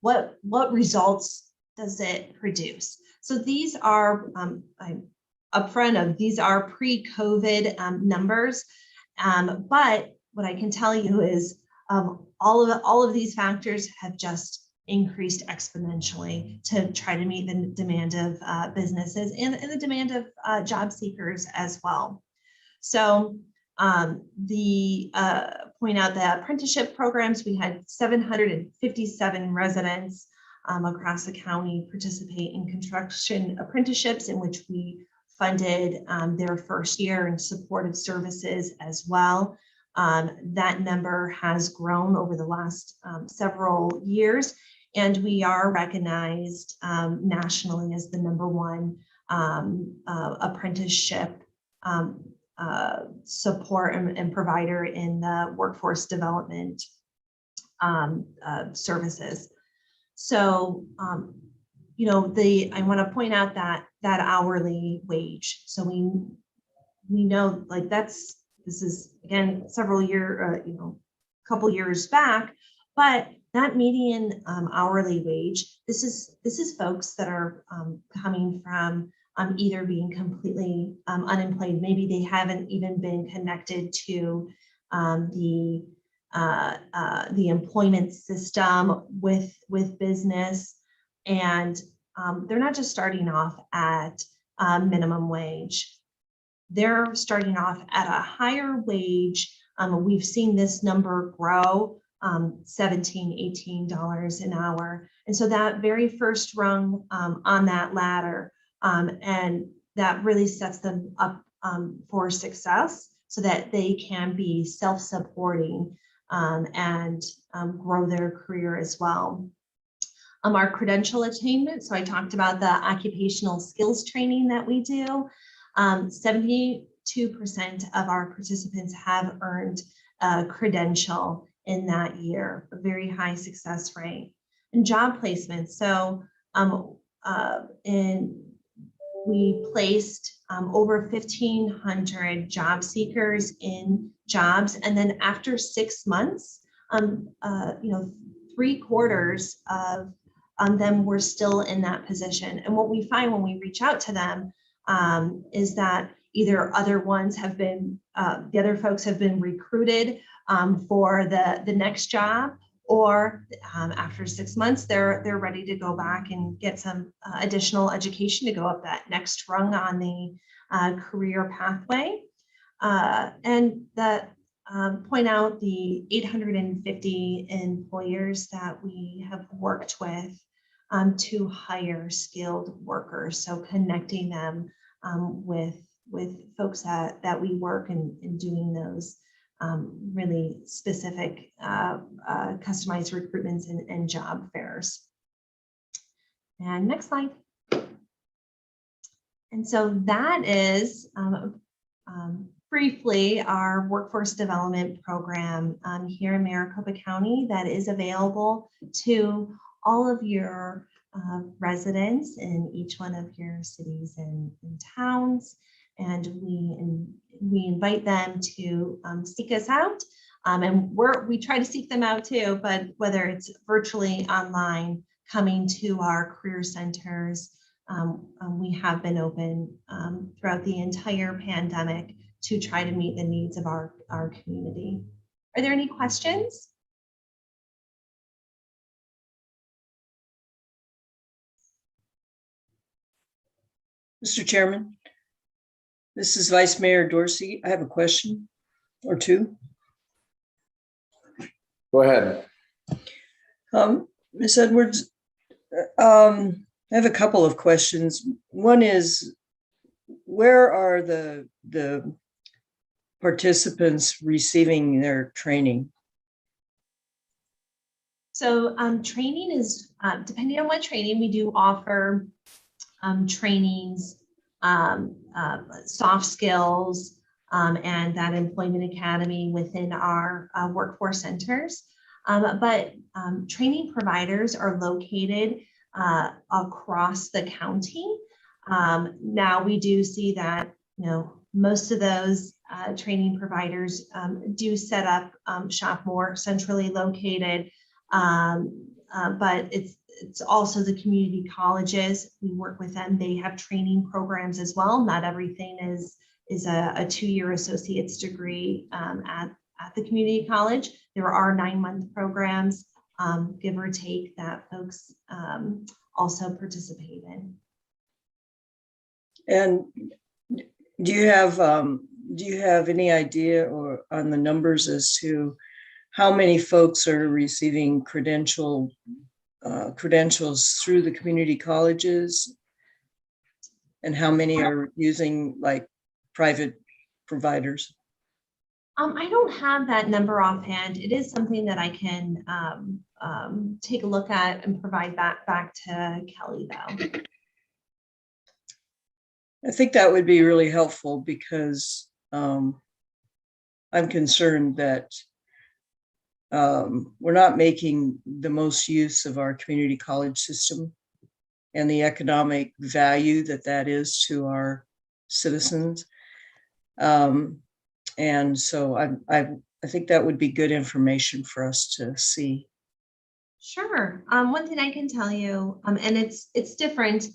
what results does it produce? So these are I'm upfront of, these are pre-COVID numbers, but what I can tell you is all of these factors have just increased exponentially to try to meet the demand of businesses and the demand of job seekers as well. So point out the apprenticeship programs, we had 757 residents across the county participate in construction apprenticeships, in which we funded their first year in supportive services as well. That number has grown over the last several years, and we are recognized nationally as the #1 apprenticeship support and provider in the workforce development services. So, I want to point out that hourly wage. So we know, like, this is again several couple years back, but that median hourly wage. This is folks that are coming from either being completely unemployed. Maybe they haven't even been connected to the the employment system with business. And they're not just starting off at minimum wage. They're starting off at a higher wage. We've seen this number grow, $17, $18 an hour. And so that very first rung on that ladder, and that really sets them up for success so that they can be self-supporting and grow their career as well. Our credential attainment, so I talked about the occupational skills training that we do. 72% of our participants have earned a credential in that year, a very high success rate. And job placement, so we placed over 1,500 job seekers in jobs, and then after 6 months, 3/4 of them were still in that position. And what we find when we reach out to them is that either other ones have been, the other folks have been recruited for the next job, or after 6 months, they're ready to go back and get some additional education to go up that next rung on the career pathway. And that point out the 850 employers that we have worked with to hire skilled workers. So connecting them with folks that we work in doing those really specific customized recruitments and job fairs. And next slide. And so that is briefly our workforce development program here in Maricopa County that is available to all of your residents in each one of your cities and towns. And we invite them to seek us out. And we try to seek them out too, but whether it's virtually online, coming to our career centers, we have been open throughout the entire pandemic to try to meet the needs of our community. Are there any questions? Mr. Chairman, this is Vice Mayor Dorsey. I have a question or two. Go ahead. Ms. Edwards, I have a couple of questions. One is, where are the participants receiving their training? So training is, depending on what training, we do offer trainings, soft skills, and that employment academy within our workforce centers. But training providers are located across the county. Now we do see that, most of those training providers do set up shop more centrally located, but it's also the community colleges. We work with them. They have training programs as well. Not everything is a 2-year associate's degree at the community college. There are 9-month programs, give or take, that folks also participate in. And do you have any idea or on the numbers as to how many folks are receiving credentials through the community colleges, and how many are using like private providers? I don't have that number offhand. It is something that I can take a look at and provide back to Kelly, though. I think that would be really helpful, because I'm concerned that we're not making the most use of our community college system and the economic value that is to our citizens. And so I think that would be good information for us to see. Sure. One thing I can tell you, and it's different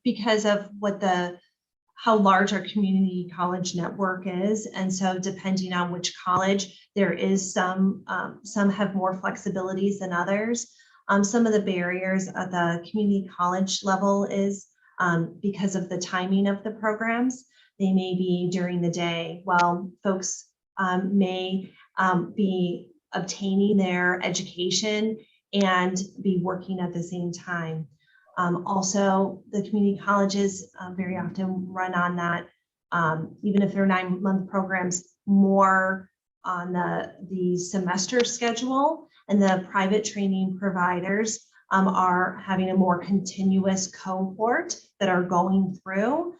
because of how large our community college network is. And so depending on which college, there is some have more flexibilities than others. Some of the barriers at the community college level is because of the timing of the programs. They may be during the day while folks may be obtaining their education and be working at the same time. Also, the community colleges very often run on that, even if they're 9-month programs, more on the semester schedule, and the private training providers are having a more continuous cohort that are going through.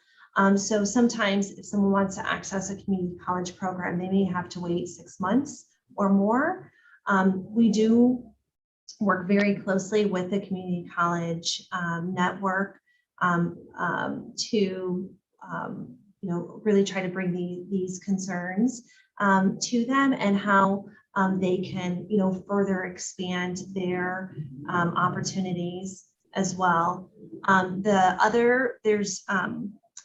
So sometimes if someone wants to access a community college program, they may have to wait 6 months or more. We do work very closely with the community college network to really try to bring these concerns to them, and how they can further expand their opportunities as well. There's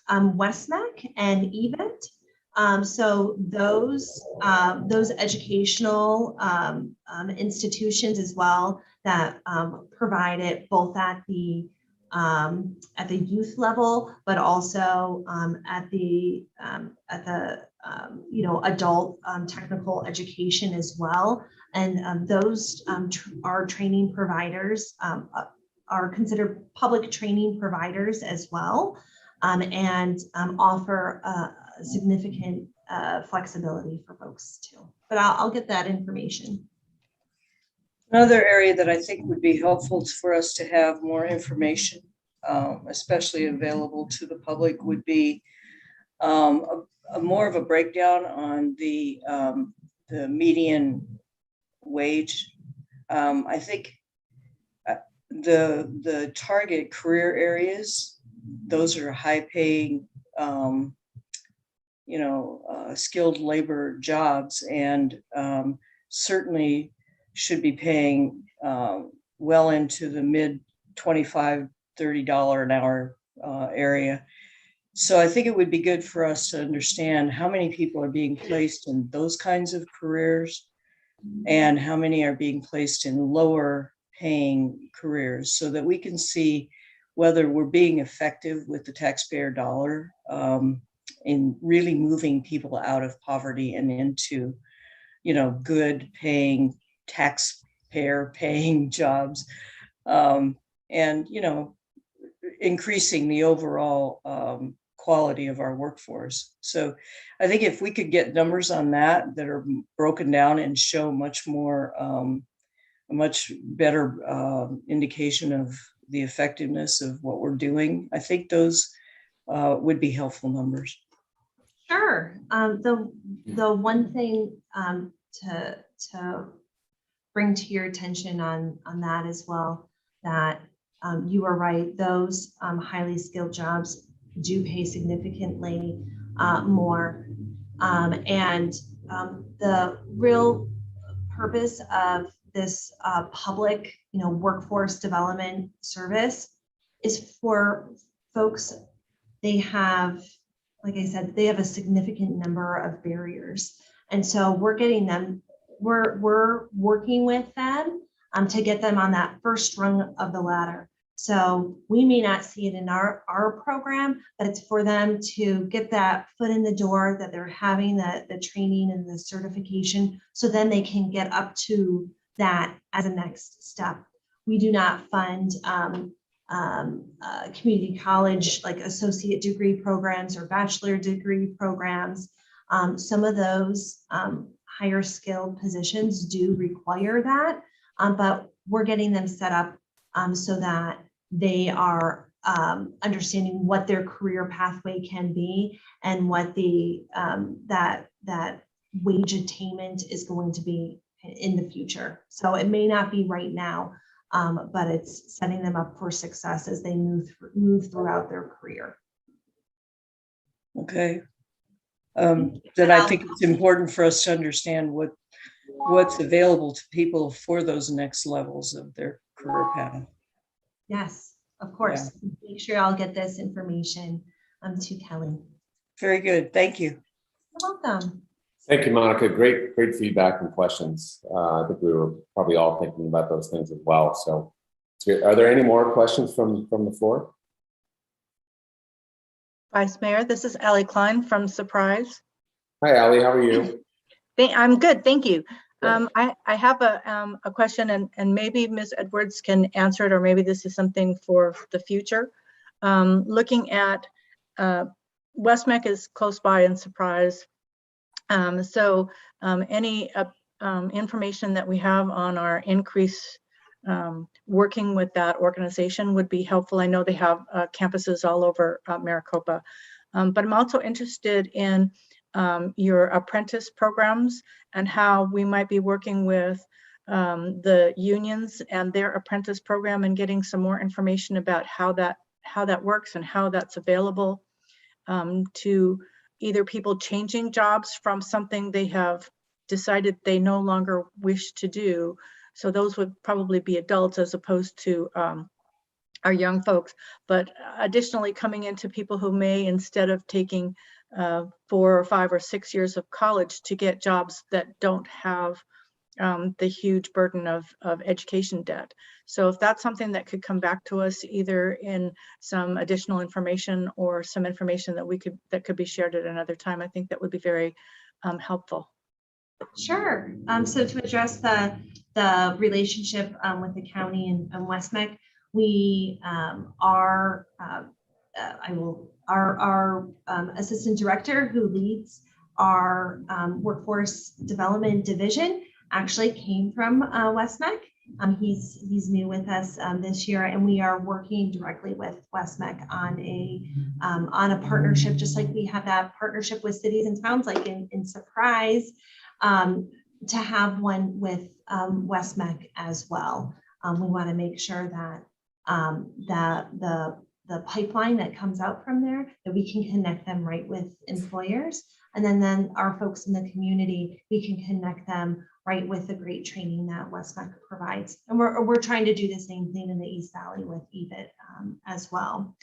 Westmac and Event. So those educational institutions as well that provide it both at the youth level, but also at the adult technical education as well. And those are training providers, are considered public training providers as well, and offer significant flexibility for folks too. But I'll get that information. Another area that I think would be helpful for us to have more information, especially available to the public, would be more of a breakdown on the median wage. I think the target career areas, those are high-paying, skilled labor jobs, and certainly should be paying well into the mid $25, $30 an hour area. So I think it would be good for us to understand how many people are being placed in those kinds of careers and how many are being placed in lower paying careers, so that we can see whether we're being effective with the taxpayer dollar in really moving people out of poverty and into, good paying, taxpayer paying jobs, and, increasing the overall quality of our workforce. So I think if we could get numbers on that are broken down and show much more, a much better indication of the effectiveness of what we're doing, I think those would be helpful numbers. Sure. The one thing to bring to your attention on that as well, that you are right, those highly skilled jobs do pay significantly more. And the real purpose of this public workforce development service is for folks. They have, like I said, they have a significant number of barriers. And so we're getting them, we're working with them to get them on that first rung of the ladder. So we may not see it in our program, but it's for them to get that foot in the door, that they're having the training and the certification, so then they can get up to that as a next step. We do not fund community college, like associate degree programs or bachelor degree programs. Some of those higher skilled positions do require that, but we're getting them set up so that they are understanding what their career pathway can be and what the that wage attainment is going to be in the future. So it may not be right now, but it's setting them up for success as they move throughout their career. Okay. Then I think it's important for us to understand what's available to people for those next levels of their career path. Yes, of course. Yeah. Make sure I'll get this information to Kelly. Very good. Thank you. You're welcome. Thank you, Monica. Great feedback and questions. I think we were probably all thinking about those things as well. So, are there any more questions from the floor? Vice Mayor, this is Allie Klein from Surprise. Hi, Allie. How are you? I'm good, thank you. Good. I have a question, and maybe Ms. Edwards can answer it, or maybe this is something for the future. Looking at Westmeck is close by in Surprise. So any information that we have on our increase working with that organization would be helpful. I know they have campuses all over Maricopa, but I'm also interested in your apprentice programs and how we might be working with the unions and their apprentice program and getting some more information about how that works and how that's available to either people changing jobs from something they have decided they no longer wish to do. So those would probably be adults as opposed to our young folks, but additionally coming into people who may, instead of taking 4 or 5 or 6 years of college, to get jobs that don't have the huge burden of education debt. So if that's something that could come back to us either in some additional information or some information that could be shared at another time, I think that would be very helpful. Sure. So to address the relationship with the county and Westmeck, we our assistant director who leads our workforce development division actually came from Westmeck. He's new with us this year, and we are working directly with Westmeck on a partnership, just like we have that partnership with cities and towns, like in Surprise, to have one with Westmeck as well. We want to make sure that the pipeline that comes out from there, that we can connect them right with employers, and then our folks in the community, we can connect them right with the great training that Westmeck provides. And we're trying to do the same thing in the East Valley with EVIT as well.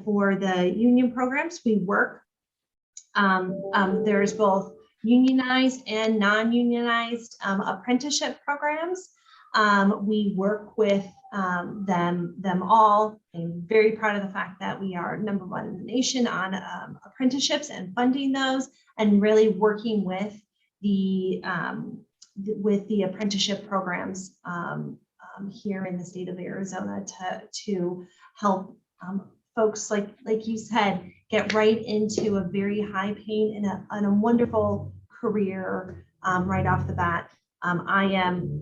For the union programs, we work, there's both unionized and non-unionized apprenticeship programs. We work with them all. I'm very proud of the fact that we are #1 in the nation on apprenticeships and funding those, and really working with the apprenticeship programs here in the state of Arizona to help folks like you said get right into a very high paying and a wonderful career right off the bat. I am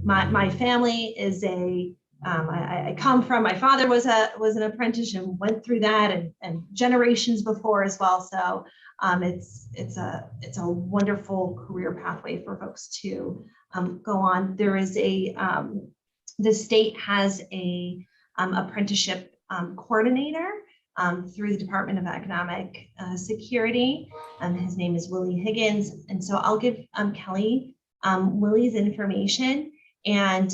my family is I come from, my father was an apprentice and went through that and generations before as well. So it's a wonderful career pathway for folks to go on. There is the state has a apprenticeship coordinator through the Department of Economic Security. His name is Willie Higgins. And so I'll give Kelly Willie's information, and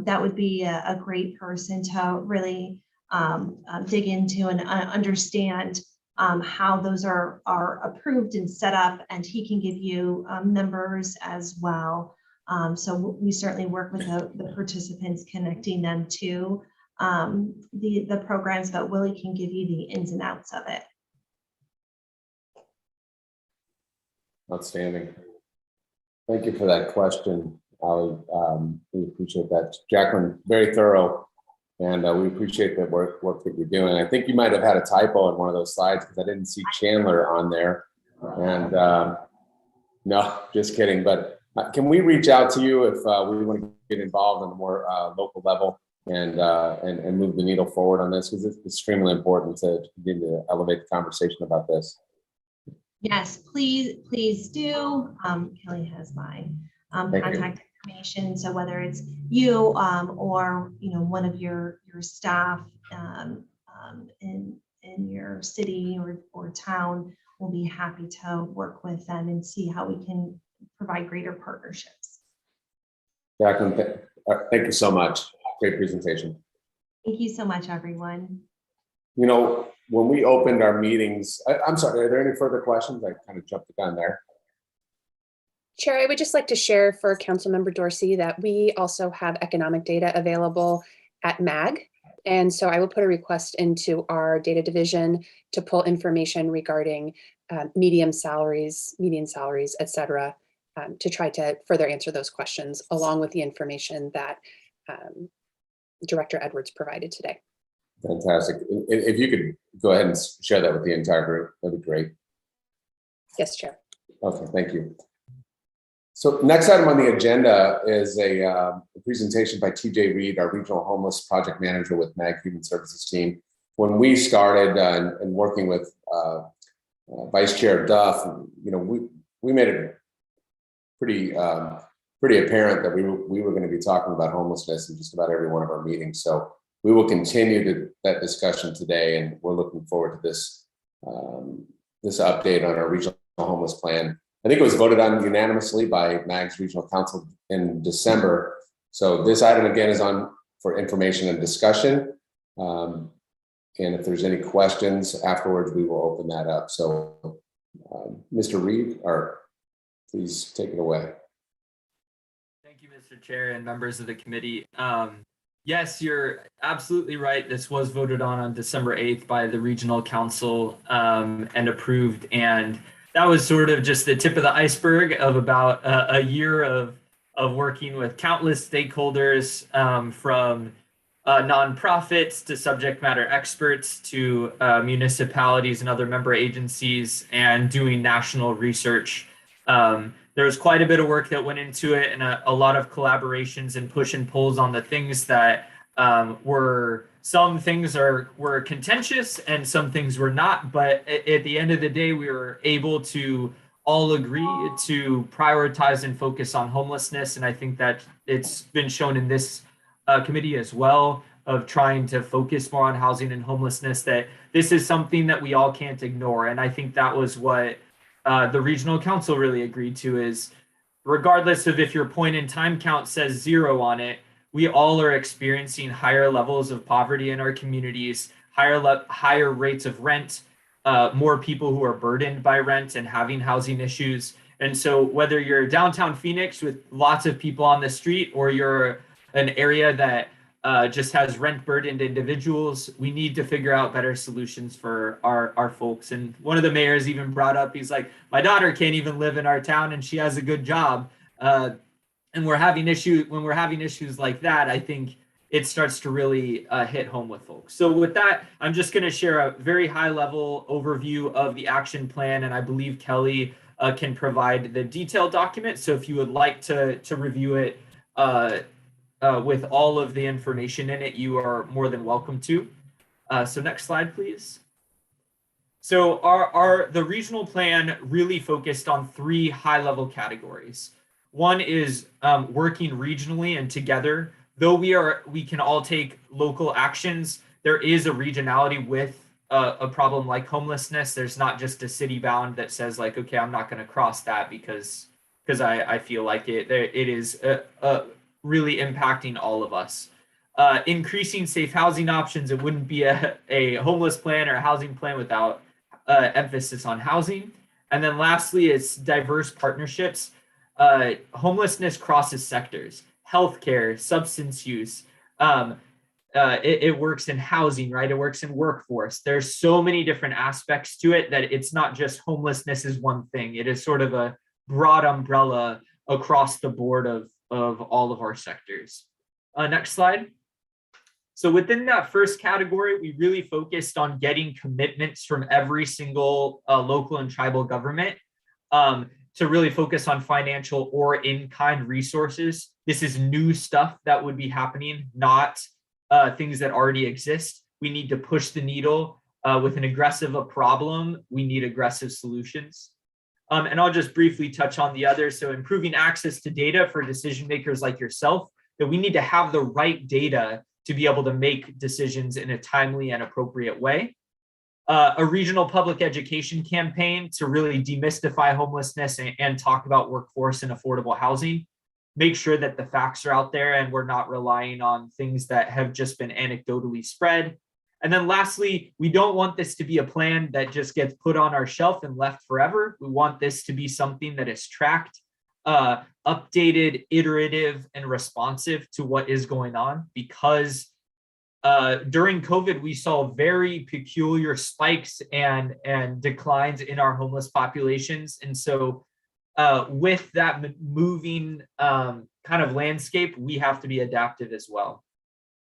that would be a great person to really dig into and understand how those are approved and set up, and he can give you numbers as well. So we certainly work with the participants, connecting them to the programs, but Willie can give you the ins and outs of it. Outstanding. Thank you for that question, Ali. We appreciate that. Jacqueline, very thorough, and we appreciate the work that you're doing. I think you might have had a typo in one of those slides because I didn't see Chandler on there. And no, just kidding. But can we reach out to you if we want to get involved on a more local level and move the needle forward on this, because it's extremely important to begin to elevate the conversation about this. Yes, please do. Kelly has my contact information. So whether it's you or one of your staff in your city or town, we'll be happy to work with them and see how we can provide greater partnerships. Jacqueline, thank you so much. Great presentation. Thank you so much, everyone. You know, when we opened our meetings, I'm sorry, are there any further questions? I kind of jumped the gun there. Chair, I would just like to share for Councilmember Dorsey that we also have economic data available at MAG. And so I will put a request into our data division to pull information regarding median salaries, et cetera, to try to further answer those questions along with the information that Director Edwards provided today. Fantastic. If you could go ahead and share that with the entire group, that'd be great. Yes, Chair. Okay, thank you. So next item on the agenda is a presentation by TJ Reed, our regional homeless project manager with MAG Human Services team. When we started and working with Vice Chair Duff, you know, we made it pretty apparent that we were going to be talking about homelessness in just about every one of our meetings. So we will continue that discussion today, and we're looking forward to this this update on our regional homeless plan. I think it was voted on unanimously by MAG's Regional Council in December. So this item again is on for information and discussion. And if there's any questions afterwards, we will open that up. So Mr. Reed, please take it away. Thank you, Mr. Chair and members of the committee. Yes, you're absolutely right. This was voted on December 8th by the Regional Council and approved. And that was sort of just the tip of the iceberg of about a year of working with countless stakeholders, from nonprofits to subject matter experts to municipalities and other member agencies, and doing national research. There was quite a bit of work that went into it, and a lot of collaborations and push and pulls on the things that some things were contentious and some things were not, but at the end of the day, we were able to all agree to prioritize and focus on homelessness. And I think that it's been shown in this committee as well, of trying to focus more on housing and homelessness, that this is something that we all can't ignore. And I think that was what the Regional Council really agreed to, is regardless of if your point in time count says 0 on it, we all are experiencing higher levels of poverty in our communities, higher rates of rent, more people who are burdened by rent and having housing issues. And so whether you're downtown Phoenix with lots of people on the street, or you're an area that just has rent burdened individuals, we need to figure out better solutions for our folks. And one of the mayors even brought up, he's like, my daughter can't even live in our town and she has a good job. And when we're having issues like that, I think it starts to really hit home with folks. So with that, I'm just going to share a very high level overview of the action plan. And I believe Kelly can provide the detailed document. So if you would like to review it with all of the information in it, you are more than welcome to. So next slide, please. So the regional plan really focused on 3 high-level categories. One is working regionally and together. Though we can all take local actions, there is a regionality with a problem like homelessness. There's not just a city bound that says like, okay, I'm not going to cross that because I feel like it is really impacting all of us. Increasing safe housing options. It wouldn't be a homeless plan or a housing plan without emphasis on housing. And then lastly, it's diverse partnerships. Homelessness crosses sectors, healthcare, substance use. It works in housing, right? It works in workforce. There's so many different aspects to it that it's not just homelessness is one thing. It is sort of a broad umbrella across the board of all of our sectors. Next slide. So within that first category, we really focused on getting commitments from every single local and tribal government to really focus on financial or in-kind resources. This is new stuff that would be happening, not things that already exist. We need to push the needle with an aggressive problem. We need aggressive solutions. And I'll just briefly touch on the others. So improving access to data for decision makers like yourself, that we need to have the right data to be able to make decisions in a timely and appropriate way. A regional public education campaign to really demystify homelessness and talk about workforce and affordable housing. Make sure that the facts are out there and we're not relying on things that have just been anecdotally spread. And then lastly, we don't want this to be a plan that just gets put on our shelf and left forever. We want this to be something that is tracked, updated, iterative, and responsive to what is going on, because during COVID, we saw very peculiar spikes and declines in our homeless populations. And so with that moving kind of landscape, we have to be adaptive as well.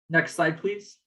Next slide, please.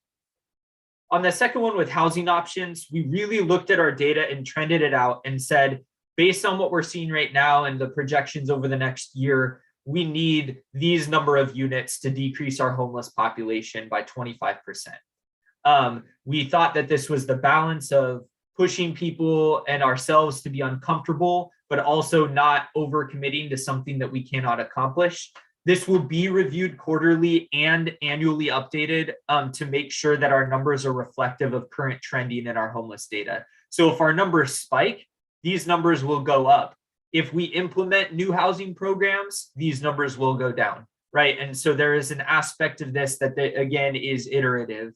On the second one with housing options, we really looked at our data and trended it out and said, based on what we're seeing right now and the projections over the next year, we need these number of units to decrease our homeless population by 25%. We thought that this was the balance of pushing people and ourselves to be uncomfortable, but also not overcommitting to something that we cannot accomplish. This will be reviewed quarterly and annually updated to make sure that our numbers are reflective of current trending in our homeless data. So if our numbers spike, these numbers will go up. If we implement new housing programs, these numbers will go down, right? And so there is an aspect of this that, again, is iterative.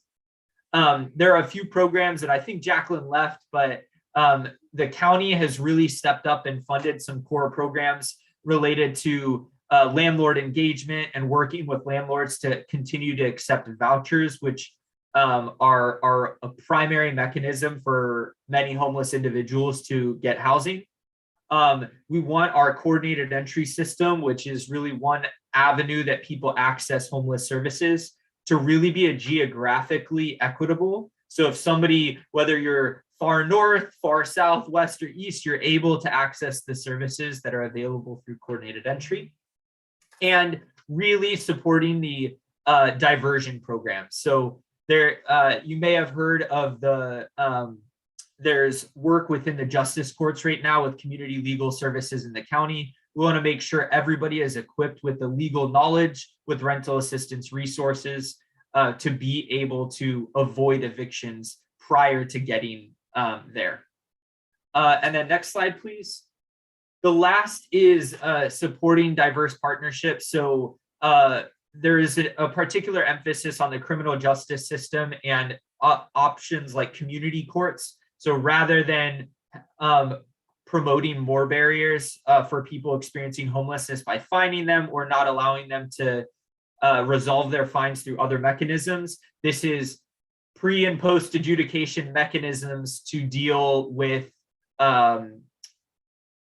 There are a few programs that I think Jacqueline left, but the county has really stepped up and funded some core programs related to landlord engagement and working with landlords to continue to accept vouchers, which are a primary mechanism for many homeless individuals to get housing. We want our coordinated entry system, which is really one avenue that people access homeless services, to really be geographically equitable. So if somebody, whether you're far north, far south, west, or east, you're able to access the services that are available through coordinated entry. And really supporting the diversion program. So there, you may have heard of the, there's work within the justice courts right now with community legal services in the county. We want to make sure everybody is equipped with the legal knowledge, with rental assistance resources to be able to avoid evictions prior to getting there. And then next slide, please. The last is supporting diverse partnerships. So there is a particular emphasis on the criminal justice system and options like community courts. So rather than promoting more barriers for people experiencing homelessness by fining them or not allowing them to resolve their fines through other mechanisms, this is pre and post adjudication mechanisms to deal with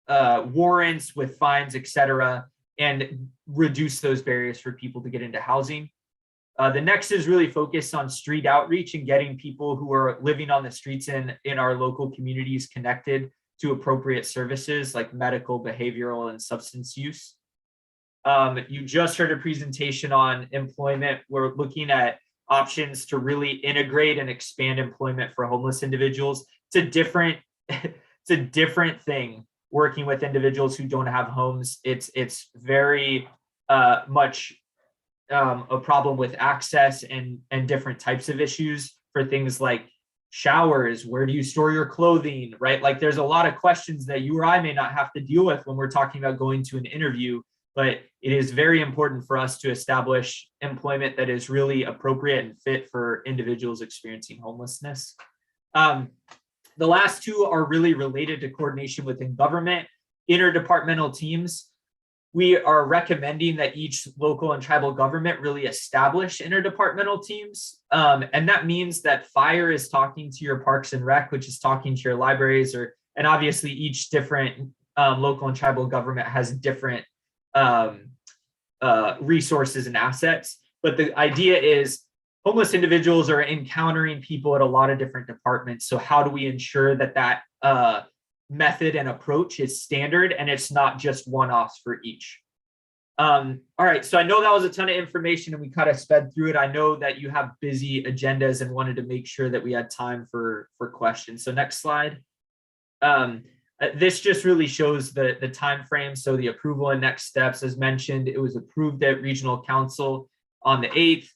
warrants, with fines, etc., and reduce those barriers for people to get into housing. The next is really focused on street outreach and getting people who are living on the streets in our local communities connected to appropriate services like medical, behavioral, and substance use. You just heard a presentation on employment. We're looking at options to really integrate and expand employment for homeless individuals. It's a different thing working with individuals who don't have homes. It's very much a problem with access and different types of issues for things like showers. Where do you store your clothing, right? Like there's a lot of questions that you or I may not have to deal with when we're talking about going to an interview, but it is very important for us to establish employment that is really appropriate and fit for individuals experiencing homelessness. The last two are really related to coordination within government, interdepartmental teams. We are recommending that each local and tribal government really establish interdepartmental teams. And that means that fire is talking to your parks and rec, which is talking to your libraries, and obviously each different local and tribal government has different resources and assets. But the idea is homeless individuals are encountering people at a lot of different departments. So how do we ensure that that method and approach is standard and it's not just one-offs for each? All right, so I know that was a ton of information and we kind of sped through it. I know that you have busy agendas and wanted to make sure that we had time for questions. So next slide. This just really shows the time frame. So the approval and next steps, as mentioned, it was approved at Regional Council on the 8th.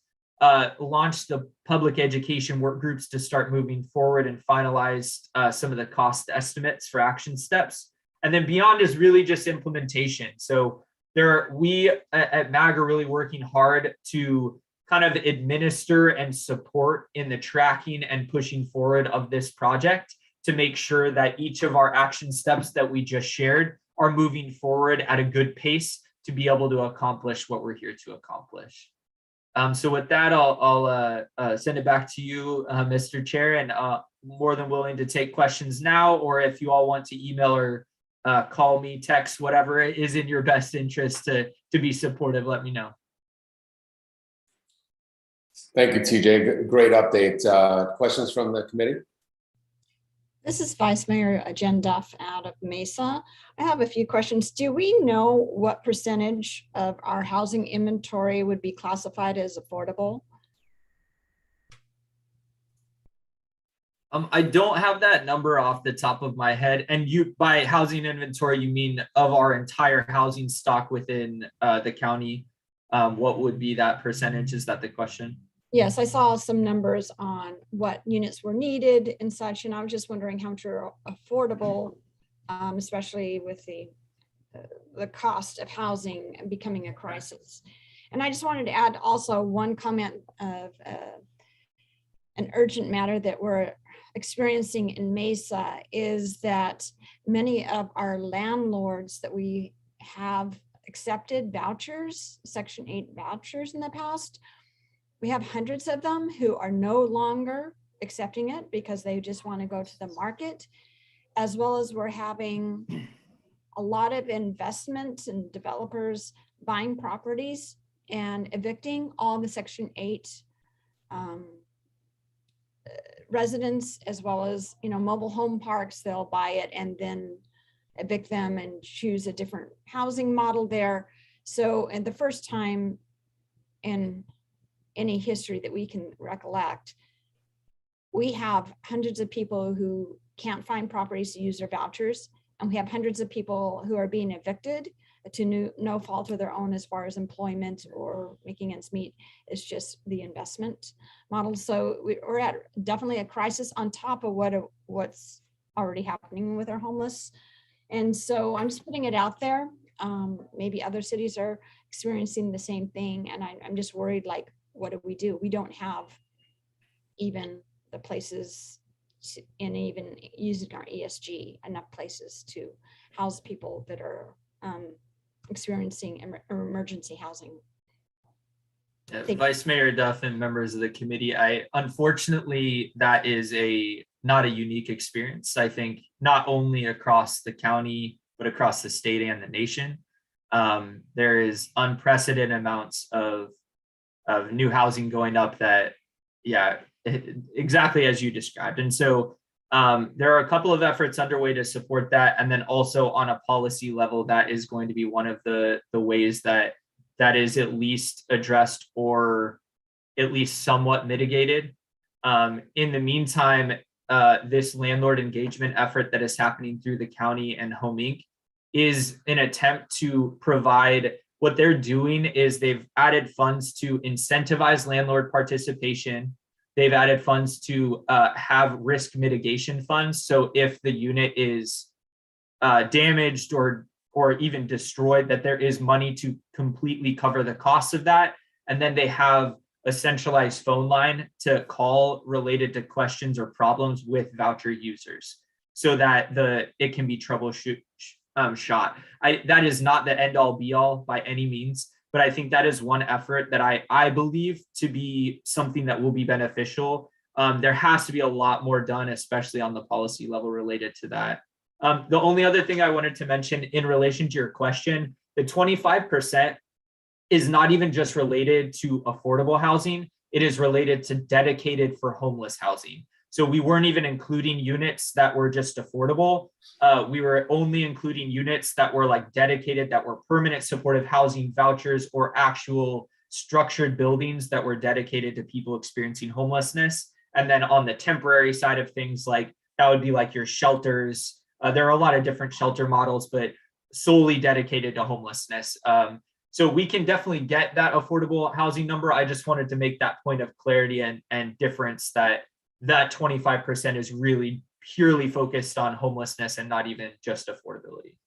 Launched the public education work groups to start moving forward and finalized some of the cost estimates for action steps. And then beyond is really just implementation. So we at MAG are really working hard to kind of administer and support in the tracking and pushing forward of this project to make sure that each of our action steps that we just shared are moving forward at a good pace to be able to accomplish what we're here to accomplish. So with that, I'll send it back to you, Mr. Chair, and more than willing to take questions now, or if you all want to email or call me, text, whatever is in your best interest to be supportive, let me know. Thank you, TJ. Great update. Questions from the committee? This is Vice Mayor Jen Duff out of Mesa. I have a few questions. Do we know what percentage of our housing inventory would be classified as affordable? I don't have that number off the top of my head. And you, by housing inventory, you mean of our entire housing stock within the county? What would be that percentage? Is that the question? Yes, I saw some numbers on what units were needed and such, and I was just wondering how much are affordable, especially with the cost of housing becoming a crisis. And I just wanted to add also one comment of an urgent matter that we're experiencing in Mesa is that many of our landlords that we have accepted vouchers, Section 8 vouchers in the past, we have hundreds of them who are no longer accepting it because they just want to go to the market, as well as we're having a lot of investment and developers buying properties and evicting all the Section 8 residents, as well as, you know, mobile home parks. They'll buy it and then evict them and choose a different housing model there. So, and the first time in any history that we can recollect, we have hundreds of people who can't find properties to use their vouchers, and we have hundreds of people who are being evicted to no fault of their own as far as employment or making ends meet. It's just the investment model. So we're at definitely a crisis on top of what's already happening with our homeless. And so I'm just putting it out there. Maybe other cities are experiencing the same thing, and I'm just worried, like, what do? We don't have even the places and even using our ESG, enough places to house people that are experiencing emergency housing. Vice Mayor Duff and members of the committee, unfortunately, that is not a unique experience. I think not only across the county, but across the state and the nation. There is unprecedented amounts of new housing going up that, yeah, exactly as you described. And so there are a couple of efforts underway to support that. And then also on a policy level, that is going to be one of the ways that is at least addressed or at least somewhat mitigated. In the meantime, this landlord engagement effort that is happening through the county and Home Inc. is an attempt to provide. What they're doing is they've added funds to incentivize landlord participation. They've added funds to have risk mitigation funds. So if the unit is damaged or even destroyed, that there is money to completely cover the costs of that. And then they have a centralized phone line to call related to questions or problems with voucher users, so that it can be troubleshoot shot. That is not the end all be all by any means, but I think that is one effort that I believe to be something that will be beneficial. There has to be a lot more done, especially on the policy level related to that. The only other thing I wanted to mention in relation to your question, the 25% is not even just related to affordable housing. It is related to dedicated for homeless housing. So we weren't even including units that were just affordable. We were only including units that were like dedicated, that were permanent supportive housing vouchers or actual structured buildings that were dedicated to people experiencing homelessness. And then on the temporary side of things, like that would be like your shelters. There are a lot of different shelter models, but solely dedicated to homelessness. So we can definitely get that affordable housing number. I just wanted to make that point of clarity and difference that 25% is really purely focused on homelessness and not even just affordability.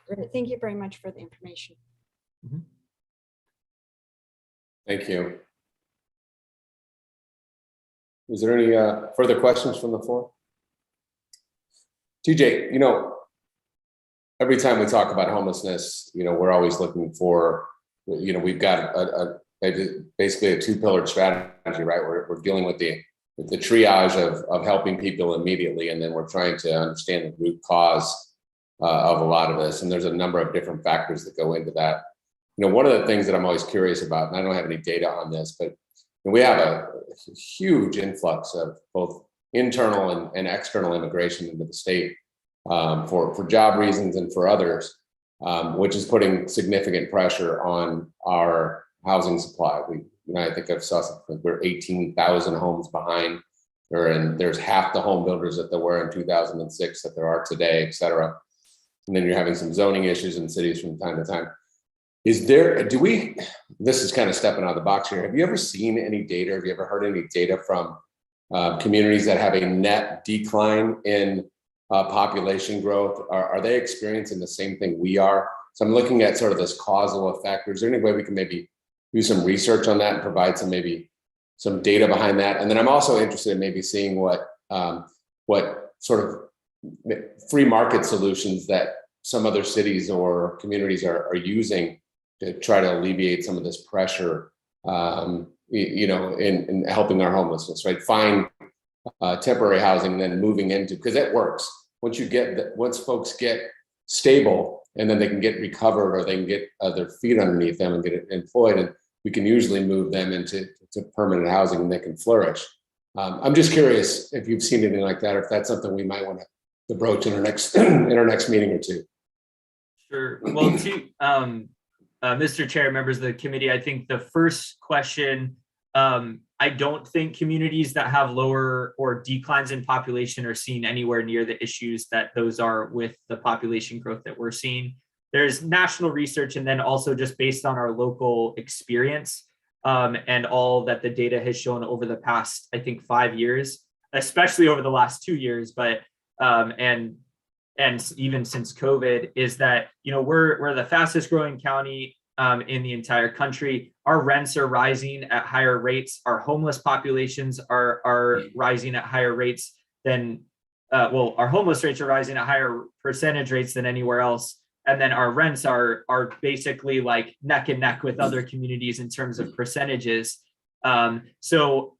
Great. Thank you very much for the information. Thank you. Is there any further questions from the floor? TJ, every time we talk about homelessness, we're always looking for, we've got basically a two-pillared strategy, right? We're dealing with the triage of helping people immediately, and then we're trying to understand the root cause of a lot of this. And there's a number of different factors that go into that. One of the things that I'm always curious about, and I don't have any data on this, but we have a huge influx of both internal and external immigration into the state for job reasons and for others, which is putting significant pressure on our housing supply. I think I've saw something, we're 18,000 homes behind, and there's half the home builders that there were in 2006 that there are today, et cetera. And then you're having some zoning issues in cities from time to time. This is kind of stepping out of the box here. Have you ever seen any data? Have you ever heard any data from communities that have a net decline in population growth? Are they experiencing the same thing we are? So I'm looking at sort of this causal effect. Is there any way we can maybe do some research on that and provide some data behind that? And then I'm also interested in maybe seeing what sort of free market solutions that some other cities or communities are using to try to alleviate some of this pressure, in helping our homelessness, right? Find temporary housing and then moving into, because it works. Once folks get stable and then they can get recovered, or they can get their feet underneath them and get employed, and we can usually move them into permanent housing and they can flourish. I'm just curious if you've seen anything like that, or if that's something we might want to broach in our next meeting or two. Sure. Well, Mr. Chair, members of the committee, I think the first question, I don't think communities that have lower or declines in population are seeing anywhere near the issues that those are with the population growth that we're seeing. There's national research, and then also just based on our local experience and all that the data has shown over the past, I think, 5 years, especially over the last 2 years, but and even since COVID, is that we're the fastest growing county in the entire country. Our rents are rising at higher rates. Our homeless populations are rising at higher rates than our homeless rates are rising at higher percentage rates than anywhere else. And then our rents are basically like neck and neck with other communities in terms of percentages. So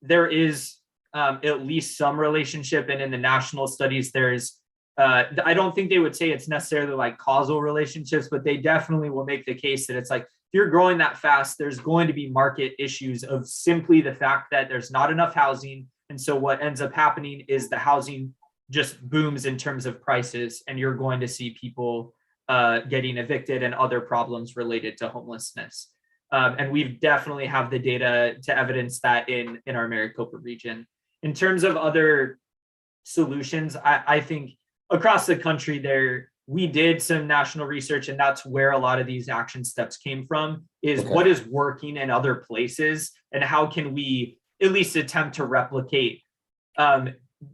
there is at least some relationship, and in the national studies, there's I don't think they would say it's necessarily like causal relationships, but they definitely will make the case that it's like, if you're growing that fast, there's going to be market issues of simply the fact that there's not enough housing. And so what ends up happening is the housing just booms in terms of prices, and you're going to see people getting evicted and other problems related to homelessness. And we've definitely have the data to evidence that in our Maricopa region. In terms of other solutions, I think across the country we did some national research, and that's where a lot of these action steps came from, is what is working in other places and how can we at least attempt to replicate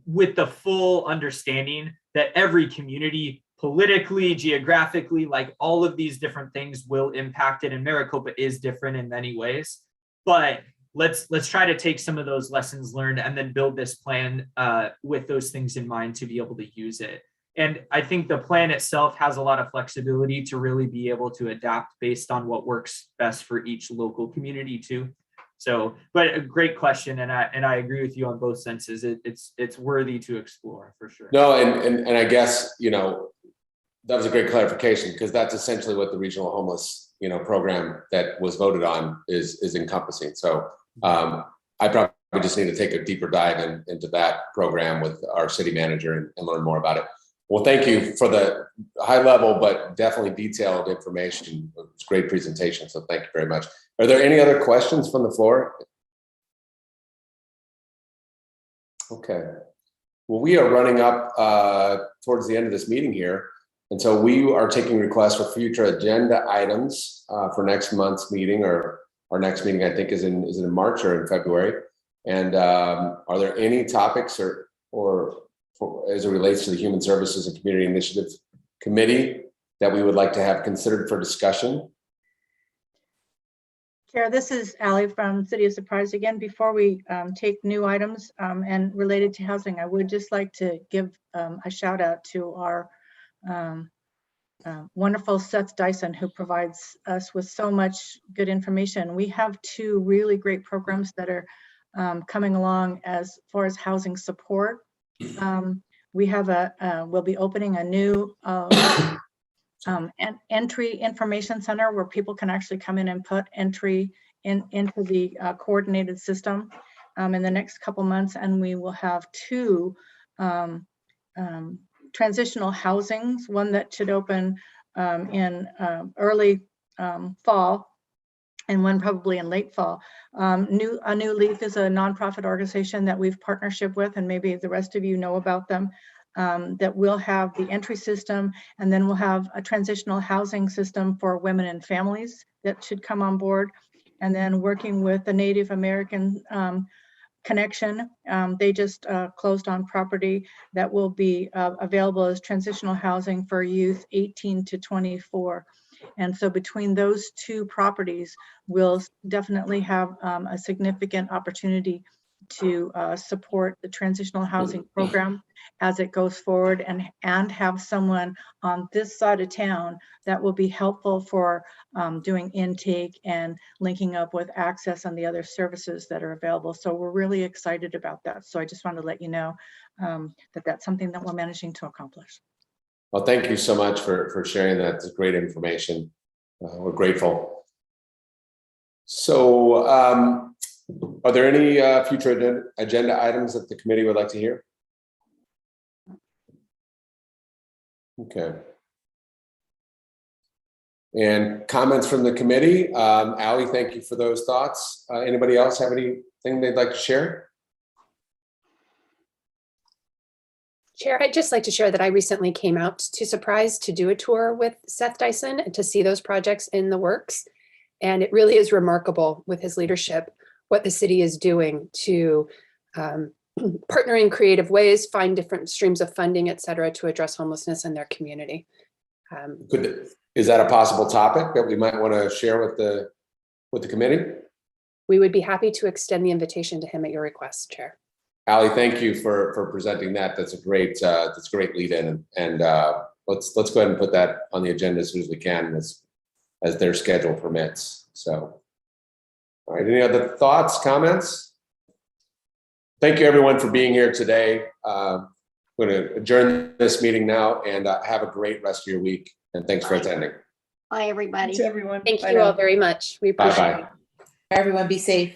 with the full understanding that every community politically, geographically, like all of these different things will impact it. And Maricopa is different in many ways, but let's try to take some of those lessons learned and then build this plan with those things in mind to be able to use it. And I think the plan itself has a lot of flexibility to really be able to adapt based on what works best for each local community too. So, but a great question, and I agree with you on both senses. It's worthy to explore for sure. No, and I guess that was a great clarification, because that's essentially what the regional homeless program that was voted on is encompassing. So I probably just need to take a deeper dive into that program with our city manager and learn more about it. Well, thank you for the high level, but definitely detailed information. It's a great presentation, so thank you very much. Are there any other questions from the floor? Okay. Well, we are running up towards the end of this meeting here. And so we are taking requests for future agenda items for next month's meeting, or our next meeting, I think, is it in March or in February? And are there any topics or as it relates to the Human Services and Community Initiatives Committee that we would like to have considered for discussion? Chair, this is Ally from City of Surprise again. Before we take new items and related to housing, I would just like to give a shout out to our wonderful Seth Dyson, who provides us with so much good information. We have 2 really great programs that are coming along as far as housing support. We have we'll be opening a new entry information center where people can actually come in and put entry into the coordinated system in the next couple months. And we will have 2 transitional housings, one that should open in early fall and one probably in late fall. A New Leaf is a nonprofit organization that we've partnership with, and maybe the rest of you know about them, that will have the entry system, and then we'll have a transitional housing system for women and families that should come on board. And then working with the Native American connection, they just closed on property that will be available as transitional housing for youth 18 to 24. And so between those 2 properties, we'll definitely have a significant opportunity to support the transitional housing program as it goes forward, and have someone on this side of town that will be helpful for doing intake and linking up with access and the other services that are available. So we're really excited about that. So I just wanted to let you know that that's something that we're managing to accomplish. Well, thank you so much for sharing that. It's great information. We're grateful. So are there any future agenda items that the committee would like to hear? Okay. And comments from the committee? Ally, thank you for those thoughts. Anybody else have anything they'd like to share? Chair, I'd just like to share that I recently came out to Surprise to do a tour with Seth Dyson and to see those projects in the works. And it really is remarkable with his leadership what the city is doing to partner in creative ways, find different streams of funding, et cetera, to address homelessness in their community. Is that a possible topic that we might want to share with the committee? We would be happy to extend the invitation to him at your request, Chair. Ally, thank you for presenting that. That's a great lead in, and let's go ahead and put that on the agenda as soon as we can, as their schedule permits. So, all right, any other thoughts, comments? Thank you everyone for being here today. I'm going to adjourn this meeting now, and have a great rest of your week. And thanks for attending. Bye, everybody. Thanks, everyone. Thank Bye you now. all very much. We appreciate it. Bye-bye. Everyone be safe.